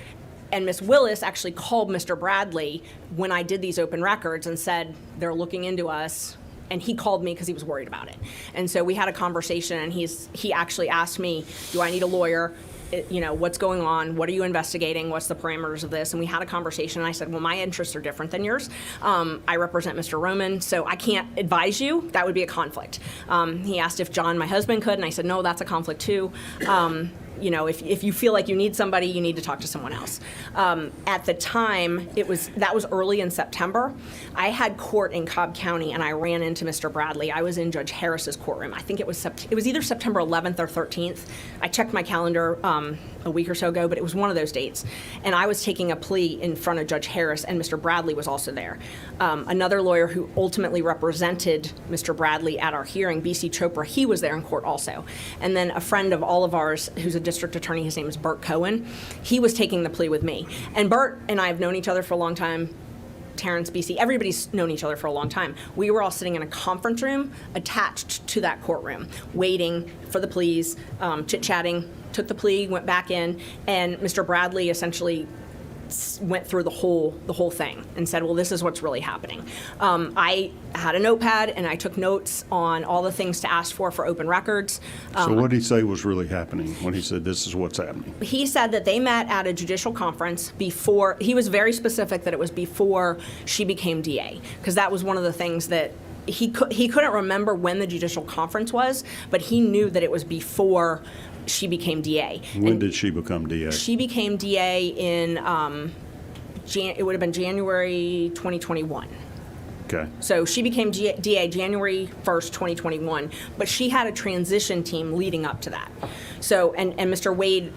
And Ms. Willis actually called Mr. Bradley when I did these open records and said, they're looking into us. And he called me because he was worried about it. And so we had a conversation, and he actually asked me, do I need a lawyer? What's going on? What are you investigating? What's the parameters of this? And we had a conversation, and I said, well, my interests are different than yours. I represent Mr. Roman, so I can't advise you. That would be a conflict. He asked if John, my husband, could, and I said, no, that's a conflict too. If you feel like you need somebody, you need to talk to someone else. At the time, that was early in September. I had court in Cobb County, and I ran into Mr. Bradley. I was in Judge Harris's courtroom. I think it was either September 11th or 13th. I checked my calendar a week or so ago, but it was one of those dates. And I was taking a plea in front of Judge Harris, and Mr. Bradley was also there. Another lawyer who ultimately represented Mr. Bradley at our hearing, B.C. Chopra, he was there in court also. And then a friend of all of ours, who's a district attorney, his name is Burt Cohen, he was taking the plea with me. And Burt and I have known each other for a long time. Terrence, BC, everybody's known each other for a long time. We were all sitting in a conference room attached to that courtroom, waiting for the pleas, chit-chatting, took the plea, went back in, and Mr. Bradley essentially went through the whole thing and said, well, this is what's really happening. I had a notepad and I took notes on all the things to ask for open records. So what did he say was really happening when he said this is what's happening? He said that they met at a judicial conference before, he was very specific that it was before she became DA, because that was one of the things that he couldn't remember when the judicial conference was, but he knew that it was before she became DA. When did she become DA? She became DA in, it would have been January 2021. Okay. So she became DA January 1st, 2021, but she had a transition team leading up to that. So, and Mr. Wade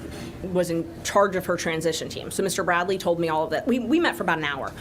was in charge of her transition team. So Mr. Bradley told me all of that. We met for about an hour.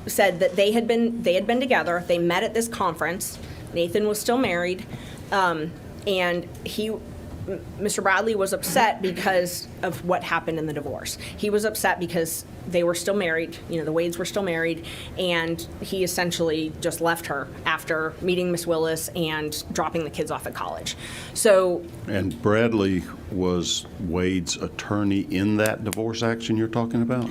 Said that they had been together. They met at this conference. Nathan was still married, and Mr. Bradley was upset because of what happened in the divorce. He was upset because they were still married, the Wades were still married, and he essentially just left her after meeting Miss Willis and dropping the kids off at college. So. And Bradley was Wade's attorney in that divorce action you're talking about?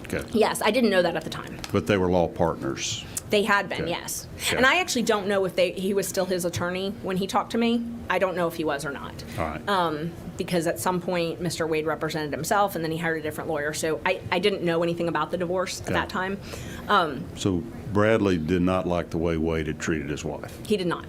Okay. Yes, I didn't know that at the time. But they were law partners. They had been, Okay. yes. Okay. And I actually don't know if he was still his attorney when he talked to me. I don't know if he was or not. All right. Because at some point, Mr. Wade represented himself, and then he hired a different lawyer. So I didn't know anything about the divorce at that time. So Bradley did not like the way Wade had treated his wife, He did not.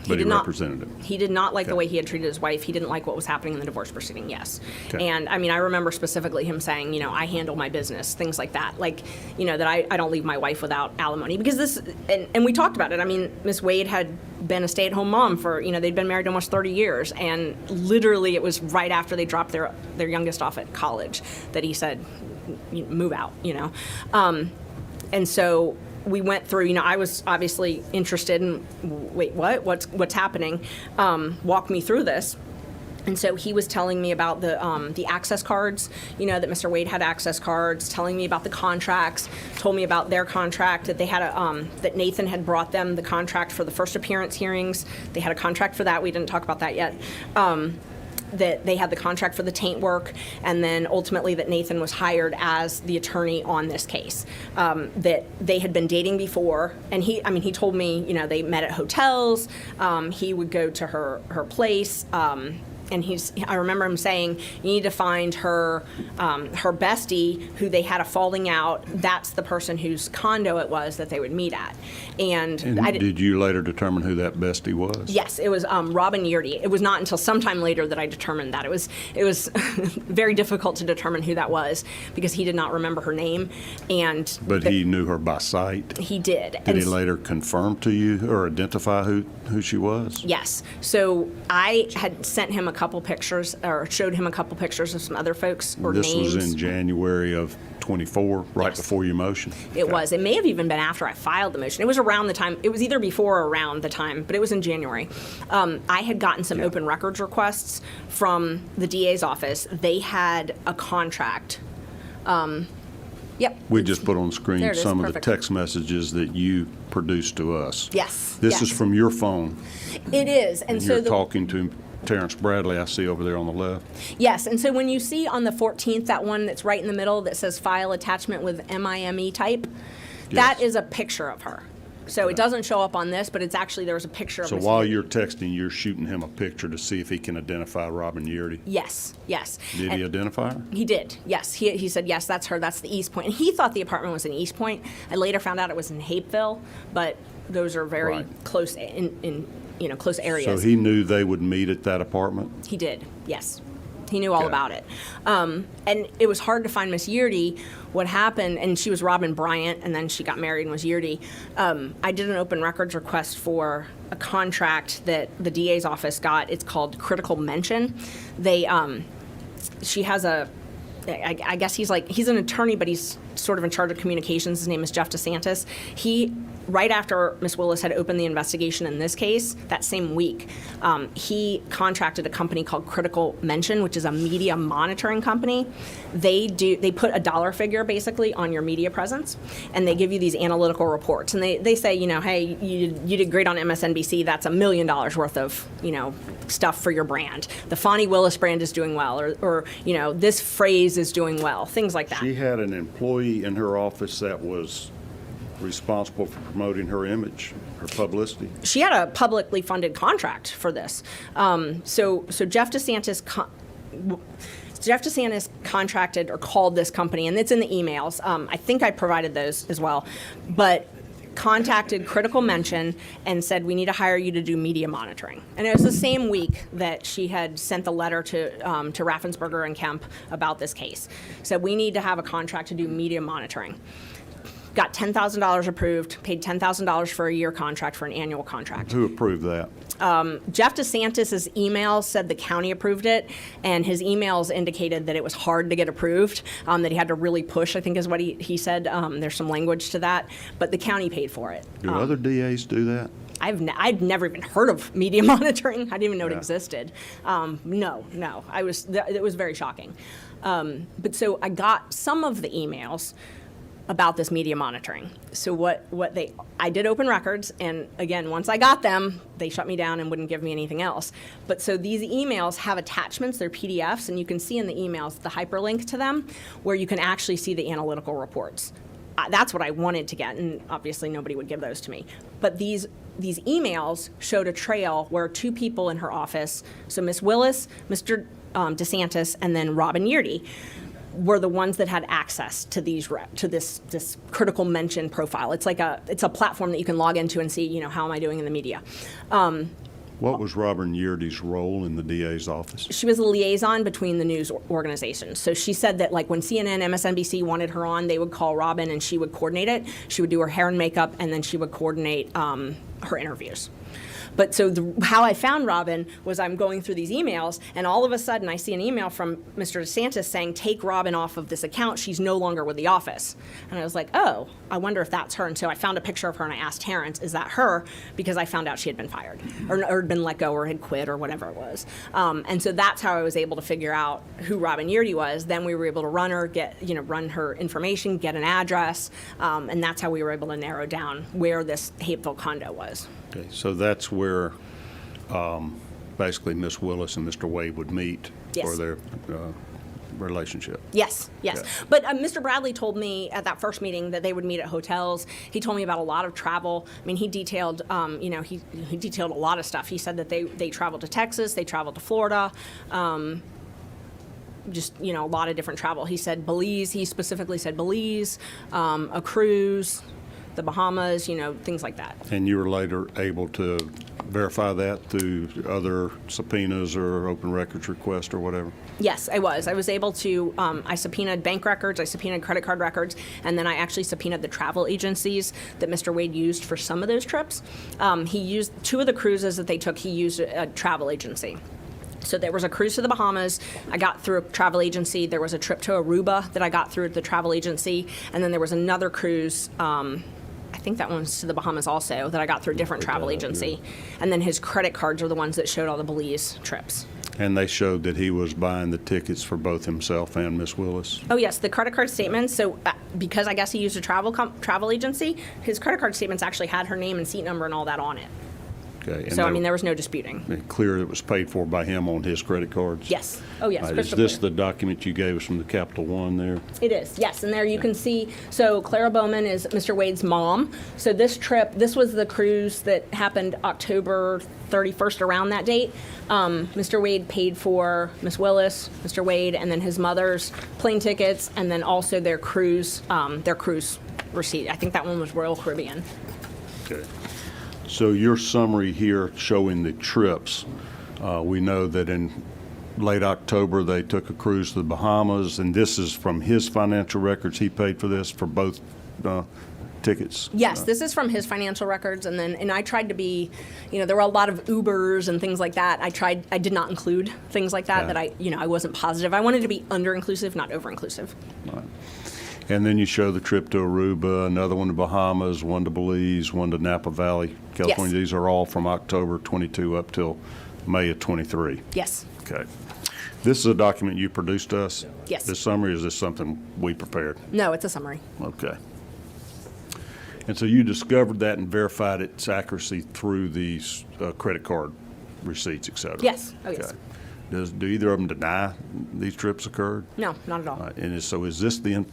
but he did not- represented him. He did not like the Okay. way he had treated his wife. He didn't like what was happening in the divorce proceeding, yes. Okay. And, I remember specifically him saying, I handle my business, things like that. Like, that I don't leave my wife without alimony. Because this, and we talked about it. Miss Wade had been a stay-at-home mom for, they'd been married almost 30 years. And literally it was right after they dropped their youngest off at college that he said, move out, And so we went through, I was obviously interested in, wait, what? What's happening? Walk me through this. And so he was telling me about the access cards, that Mr. Wade had access cards, telling me about the contracts, told me about their contract, that they had that Nathan had brought them the contract for the first appearance hearings. They had a contract for that. We didn't talk about that yet. That they had the contract for the taint work, and then ultimately that Nathan was hired as the attorney on this case. That they had been dating before, and he told me, they met at hotels. He would go to her place. And I remember him saying, you need to find her bestie who they had a falling out. That's the person whose condo it was that they would meet at. And did you later determine who that bestie was? Yes, it was Robin Yurdy. It was not until sometime later that I determined that. It was very difficult to determine who that was because he did not remember her name. But he knew her by sight? He did. Did he later confirm to you or identify who she was? Yes. So I had sent him a couple pictures, or showed him a couple pictures of some other folks or This names. was in January of 24, right Yes. before your motion? It was. It may have even been after I filed the motion. It was around the time. It was either before or around the time, but it was in January. I had gotten some open records requests from the DA's office. They had a contract. Yep. We just put on the screen There it is. some of the Perfect. text messages that you produced to us. Yes. This is Yes. from your phone, It is. And and so you're talking to Terrence Bradley, I see over there on the left. Yes, and so when you see on the 14th, that one that's right in the middle that says file attachment with MIME type, that Yes. is a picture of her. So it doesn't show up on this, but it's actually, there's a picture of So Miss while Yurdy. you're texting, you're shooting him a picture to see if he can identify Robin Yurdy. Yes, yes. Did And he identify her? he did, yes. He said, yes, that's her, that's the East Point. And he thought the apartment was in East Point. I later found out it was in Hapeville, but those are very Right. close in close areas. So he knew they would meet at that apartment? He did, yes. He knew all Okay. about it. And it was hard to find Miss Yurdy. What happened, and she was Robin Bryant, and then she got married and was Yurdy. I did an open records request for a contract that the DA's office got. It's called Critical Mention. She has I guess he's an attorney, but he's sort of in charge of communications. His name is Jeff DeSantis. He right after Ms. Willis had opened the investigation in this case, that same week, he contracted a company called Critical Mention, which is a media monitoring company. They put a dollar figure basically on your media presence, and they give you these analytical reports. And they say, hey, you did great on MSNBC. That's $1 million worth of, stuff for your brand. The Fonnie Willis brand is doing well, or this phrase is doing well, things like that. She had an employee in her office that was responsible for promoting her image, her publicity. She had a publicly funded contract for this. So Jeff DeSantis contracted or called this company, and it's in the emails. I think I provided those as well, but contacted Critical Mention and said, we need to hire you to do media monitoring. And it was the same week that she had sent the letter to Raffensperger and Kemp about this case. Said, we need to have a contract to do media monitoring. Got $10,000 approved, paid $10,000 for a year contract for an annual contract. Who approved that? Jeff DeSantis' emails said the county approved it, and his emails indicated that it was hard to get approved, that he had to really push, I think is what he said. There's some language to that, but the county paid for it. Do other DAs do that? I'd never even heard of media monitoring. I didn't even know it existed. No. It was very shocking. But so I got some of the emails about this media monitoring. So I did open records, and again, once I got them, they shut me down and wouldn't give me anything else. But so these emails have attachments, they're PDFs, and you can see in the emails the hyperlink to them where you can actually see the analytical reports. That's what I wanted to get, and obviously nobody would give those to me. But these emails showed a trail where two people in her office, so Ms. Willis, Mr. DeSantis, and then Robin Yeardy, were the ones that had access to this Critical Mention profile. It's a platform that you can log into and see, how am I doing in the media. What was Robin Yeardy's role in the DA's office? She was a liaison between the news organizations. So she said that when CNN, MSNBC wanted her on, they would call Robin and she would coordinate it. She would do her hair and makeup, and then she would coordinate her interviews. But so how I found Robin was I'm going through these emails, and all of a sudden I see an email from Mr. DeSantis saying, take Robin off of this account. She's no longer with the office. And I was like, oh, I wonder if that's her. And so I found a picture of her, and I asked Terrence, is that her? Because I found out she had been fired or been let go or had quit or whatever it was. And so that's how I was able to figure out who Robin Yeardy was. Then we were able to run her information, get an address, and that's how we were able to narrow down where this Hapeville condo was. Okay, so that's where basically Miss Willis and Mr. Wade would meet for their relationship. Yes. Yeah. But Mr. Bradley told me at that first meeting that they would meet at hotels. He told me about a lot of travel. I mean, he detailed, he detailed a lot of stuff. He said that they traveled to Texas, they traveled to Florida, just, a lot of different travel. He said Belize, he specifically said Belize, a cruise, the Bahamas, things like that. And you were later able to verify that through other subpoenas or open records requests or whatever? Yes, I was. I was able to, I subpoenaed bank records, I subpoenaed credit card records, and then I actually subpoenaed the travel agencies that Mr. Wade used for some of those trips. He used, two of the cruises that they took, he used a travel agency. So there was a cruise to the Bahamas. I got through a travel agency. There was a trip to Aruba that I got through the travel agency. And then there was another cruise, I think that one's to the Bahamas also, that I got through a different travel agency. And then his credit cards are the ones that showed all the Belize trips. And they showed that he was buying the tickets for both himself and Miss Willis? Oh, yes, the credit card statements. So because I guess he used a travel agency, his credit card statements actually had her name and seat number and all that on it. Okay. So, there was no disputing. Clear it was paid for by him on his credit cards? Yes. Oh, yes. Is this the document you gave us from the Capital One there? It is, yes. And there you can see, so Clara Bowman is Mr. Wade's mom. So this was the cruise that happened October 31st, around that date. Mr. Wade paid for Miss Willis, Mr. Wade, and then his mother's plane tickets, and then also their cruise receipt. I think that one was Royal Caribbean. Okay. So your summary here showing the trips, we know that in late October they took a cruise to the Bahamas, and this is from his financial records. He paid for this for both tickets? Yes, this is from his financial records, and I tried to be, there were a lot of Ubers and things like that. I did not include things like that, Yeah. that I wasn't positive. I wanted to be under-inclusive, not over-inclusive. Right. And then you show the trip to Aruba, another one to Bahamas, one to Belize, one to Napa Valley, California. Yes. These are all from October 22 up till May of 23. Yes. Okay. This is a document you produced us? Yes. This summary, is this something we prepared? No, it's a summary. Okay. And so you discovered that and verified its accuracy through these credit card receipts, et cetera? Yes. Oh, yes. Okay. Do either of them deny these trips occurred? No, not at all. So is this the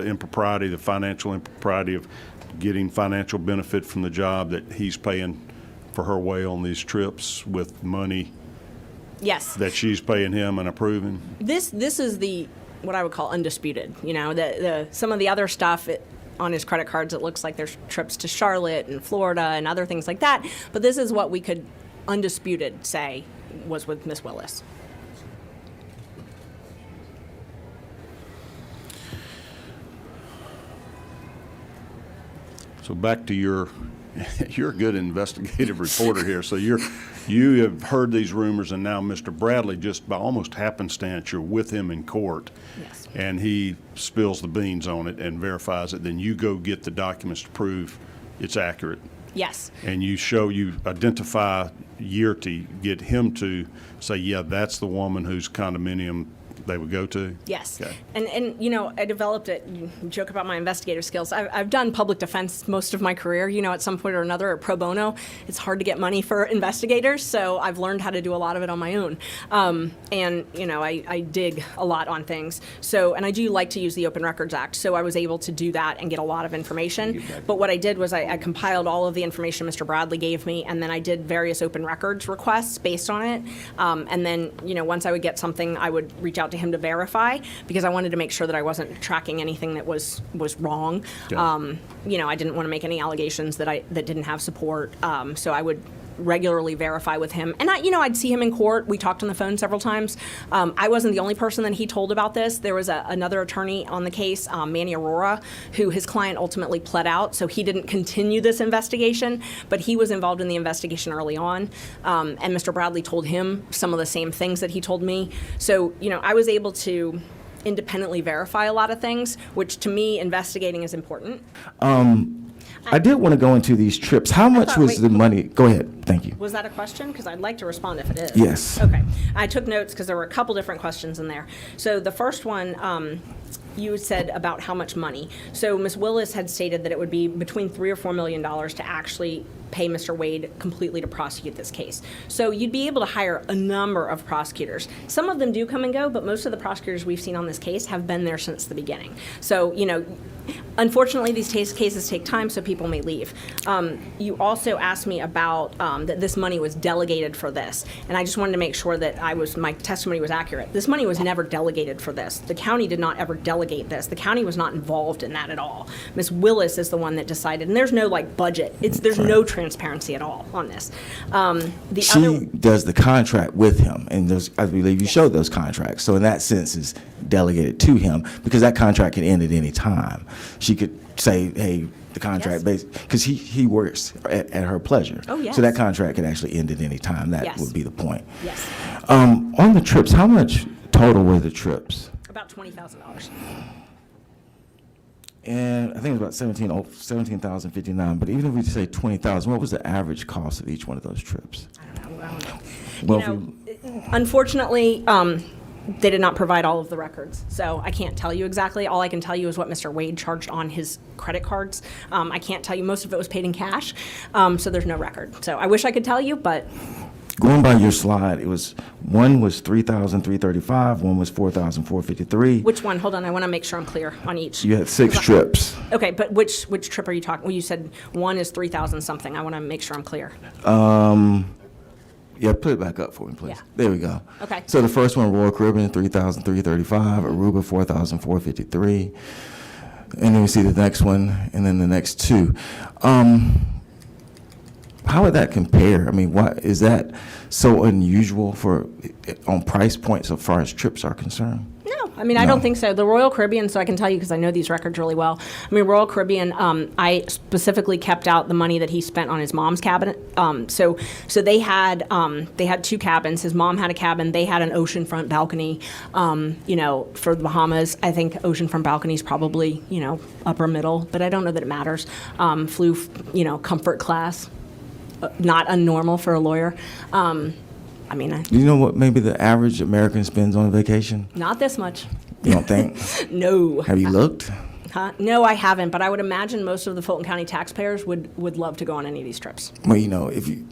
impropriety, the financial impropriety of getting financial benefit from the job that he's paying for her way on these trips with money Yes. that she's paying him and approving? This is the what I would call undisputed. You know, the some of the other stuff on his credit cards, it looks like there's trips to Charlotte and Florida and other things like that. But this is what we could undisputed say was with Miss Willis. So back to you're a good investigative reporter here. So you have heard these rumors, and now Mr. Bradley, just by almost happenstance, you're with him in court. Yes. And he spills the beans on it and verifies it. Then you go get the documents to prove it's accurate. Yes. And you identify Yearty, get him to say, yeah, that's the woman whose condominium they would go to? Yes. Okay. And you know, I developed it, you joke about my investigative skills. I've done public defense most of my career, you know, at some point or another, or pro bono. It's hard to get money for investigators, so I've learned how to do a lot of it on my own. And, you know, I dig a lot on things. So, and I do like to use the Open Records Act, so I was able to do that and get a lot of information. But what I did was I compiled all of the information Mr. Bradley gave me, and then I did various open records requests based on it. And then, you know, once I would get something, I would reach out to him to verify, because I wanted to make sure that I wasn't tracking anything that was wrong. Yeah. You know, I didn't want to make any allegations that didn't have support. So I would regularly verify with him. And I'd see him in court. We talked on the phone several times. I wasn't the only person that he told about this. There was another attorney on the case, Manny Aurora, who his client ultimately pled out, so he didn't continue this investigation, but he was involved in the investigation early on. And Mr. Bradley told him some of the same things that he told me. So, you know, I was able to independently verify a lot of things, which to me, investigating is important. I did want to go into these trips. How much thought- was wait. the money? Go ahead. Thank you. Was that a question? Because I'd like to respond if it is. Yes. Okay. I took notes because there were a couple different questions in there. So the first one, you said about how much money. So Ms. Willis had stated that it would be between $3 or $4 million to actually pay Mr. Wade completely to prosecute this case. So you'd be able to hire a number of prosecutors. Some of them do come and go, but most of the prosecutors we've seen on this case have been there since the beginning. So, you know, unfortunately, these cases take time, so people may leave. You also asked me about that this money was delegated for this, and I just wanted to make sure that my testimony was accurate. This money was never delegated for this. The county did not ever delegate this. The county was not involved in that at all. Ms. Willis is the one that decided, and there's no budget. There's no transparency at all on this. She does the contract with him, and I believe you showed those contracts. So in that sense, is delegated to him, because that contract can end at any time. She could say, hey, the contract, because he works at her pleasure. Oh, yes. So that contract can actually end at any time. That Yes. would be the point. Yes. On the trips, how much total were the trips? About $20,000. And I think it was about 17,059. But even if we say 20,000, what was the average cost of each one of those trips? I don't know. Well, You know, unfortunately, they did not provide all of the records, so I can't tell you exactly. All I can tell you is what Mr. Wade charged on his credit cards. I can't tell you. Most of it was paid in cash, so there's no record. So I wish I could tell you, but going by your slide, one was 3,335, one was 4,453. which one? Hold on, I want to make sure I'm clear on each. You had 6 trips. Okay, but which trip are you talking? Well, you said one is 3,000 something. I want to make sure I'm clear. Yeah, put it back up for me, please. Yeah. There we go. Okay. So the first one, Royal Caribbean, 3,335, Aruba, 4,453. And then we see the next one, and then the next 2. How would that compare? I mean, why is that so unusual on price points as far as trips are concerned? No, I mean, I don't think so. The Royal Caribbean, so I can tell you because I know these records really well. I mean, Royal Caribbean, I specifically kept out the money that he spent on his mom's cabin. So they had 2 cabins. His mom had a cabin. They had an oceanfront balcony. For the Bahamas, I think oceanfront balcony is probably, upper middle, but I don't know that it matters. Flew, comfort class, not unnormal for a lawyer. You know what maybe the average American spends on a vacation? Not this much. You don't think? No. Have you looked? Huh? No, I haven't, but I would imagine most of the Fulton County taxpayers would love to go on any of these trips. Well, if you,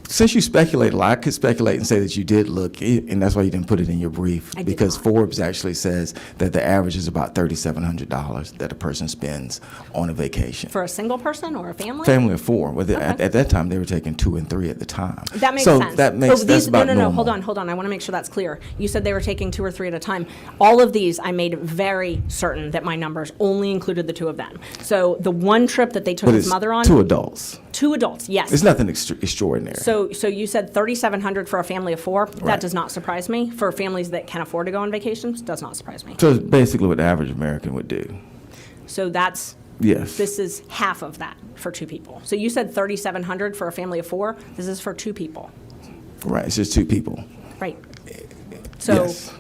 since you speculate a lot, I could speculate and say that you did look, and that's why you didn't put it in your brief. I did Because not. Forbes actually says that the average is about $3,700 that a person spends on a vacation. For a single person or a family? Family of 4. Well, at that time, they were taking 2 and 3 at the time. That makes so sense. That's about no, normal. hold on. I want to make sure that's clear. You said they were taking 2 or 3 at a time. All of these, I made very certain that my numbers only included the 2 of them. So the one trip that they took But his it's mother on, 2 adults. 2 adults, yes. It's nothing extraordinary. So you said $3,700 for a family of 4. That does not surprise me. For families that can afford to go on vacations, does not surprise me. So it's basically what the average American would do. So that's Yes. this is half of that for 2 people. So you said $3,700 for a family of 4. This is for 2 people, Right. It's just 2 people. right? So Yes.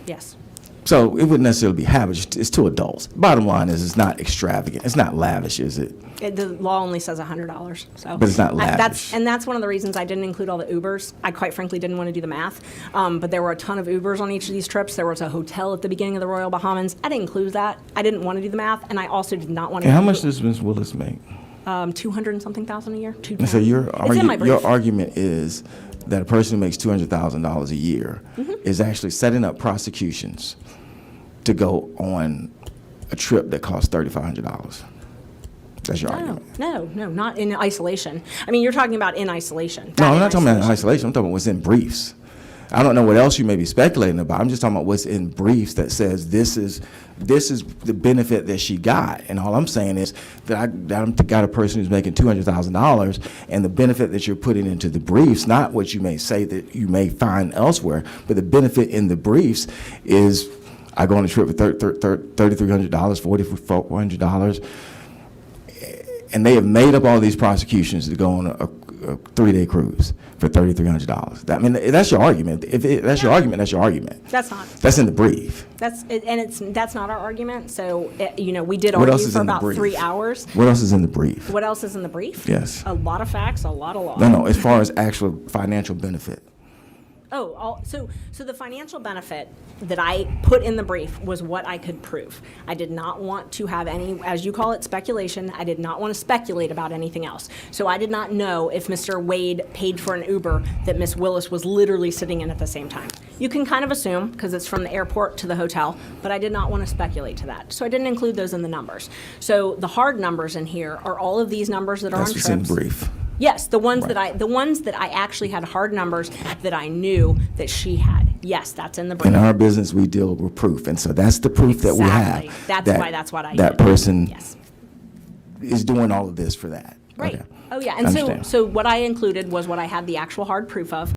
yes. So it wouldn't necessarily be average. It's 2 adults. Bottom line is it's not extravagant. It's not lavish, is it? The law only says $100, so. But it's not lavish. That's one of the reasons I didn't include all the Ubers. I quite frankly didn't want to do the math, but there were a ton of Ubers on each of these trips. There was a hotel at the beginning of the Royal Bahamas. I didn't include that. I didn't want to do the math, and I also did not want to. And how much does Ms. Willis make? 200 and something thousand a year. And 210. so It's in my brief. your argument is that a person who makes $200,000 a year is actually setting up prosecutions to go on a trip that costs $3,500. That's your argument. No, not in isolation. I mean, you're talking about in isolation. No, That I'm in not talking about in isolation. I'm talking about what's in briefs. I don't know what else you may be speculating about. I'm just talking about what's in briefs that says this is the benefit that she got. And all I'm saying is that I've got a person who's making $200,000, and the benefit that you're putting into the briefs, not what you may say that you may find elsewhere, but the benefit in the briefs is I go on a trip for $3,300, $4,400, and they have made up all these prosecutions to go on a 3-day cruise for $3,300. That's your argument. If that's your argument, that's your argument. That's not. That's in the brief. That's not our argument. So we did What else argue is for in the about brief? 3 hours. What else is in the brief? What else is in the brief? Yes. A lot of facts, a lot of law. No, as far as actual financial benefit. So the financial benefit that I put in the brief was what I could prove. I did not want to have any, as you call it, speculation. I did not want to speculate about anything else. So I did not know if Mr. Wade paid for an Uber that Miss Willis was literally sitting in at the same time. You can kind of assume, because it's from the airport to the hotel, but I did not want to speculate to that. So I didn't include those in the numbers. So the hard numbers in here are all of these numbers that are That's on what's trips. in brief. Yes, the ones Right. that I actually had hard numbers that I knew that she had. Yes, that's in the brief. In our business, we deal with proof, and so that's the proof that we have. Exactly. That's what I that did. person Yes. is doing all of this for that. Right. Okay. Oh yeah. I And understand. so what I included was what I had the actual hard proof of.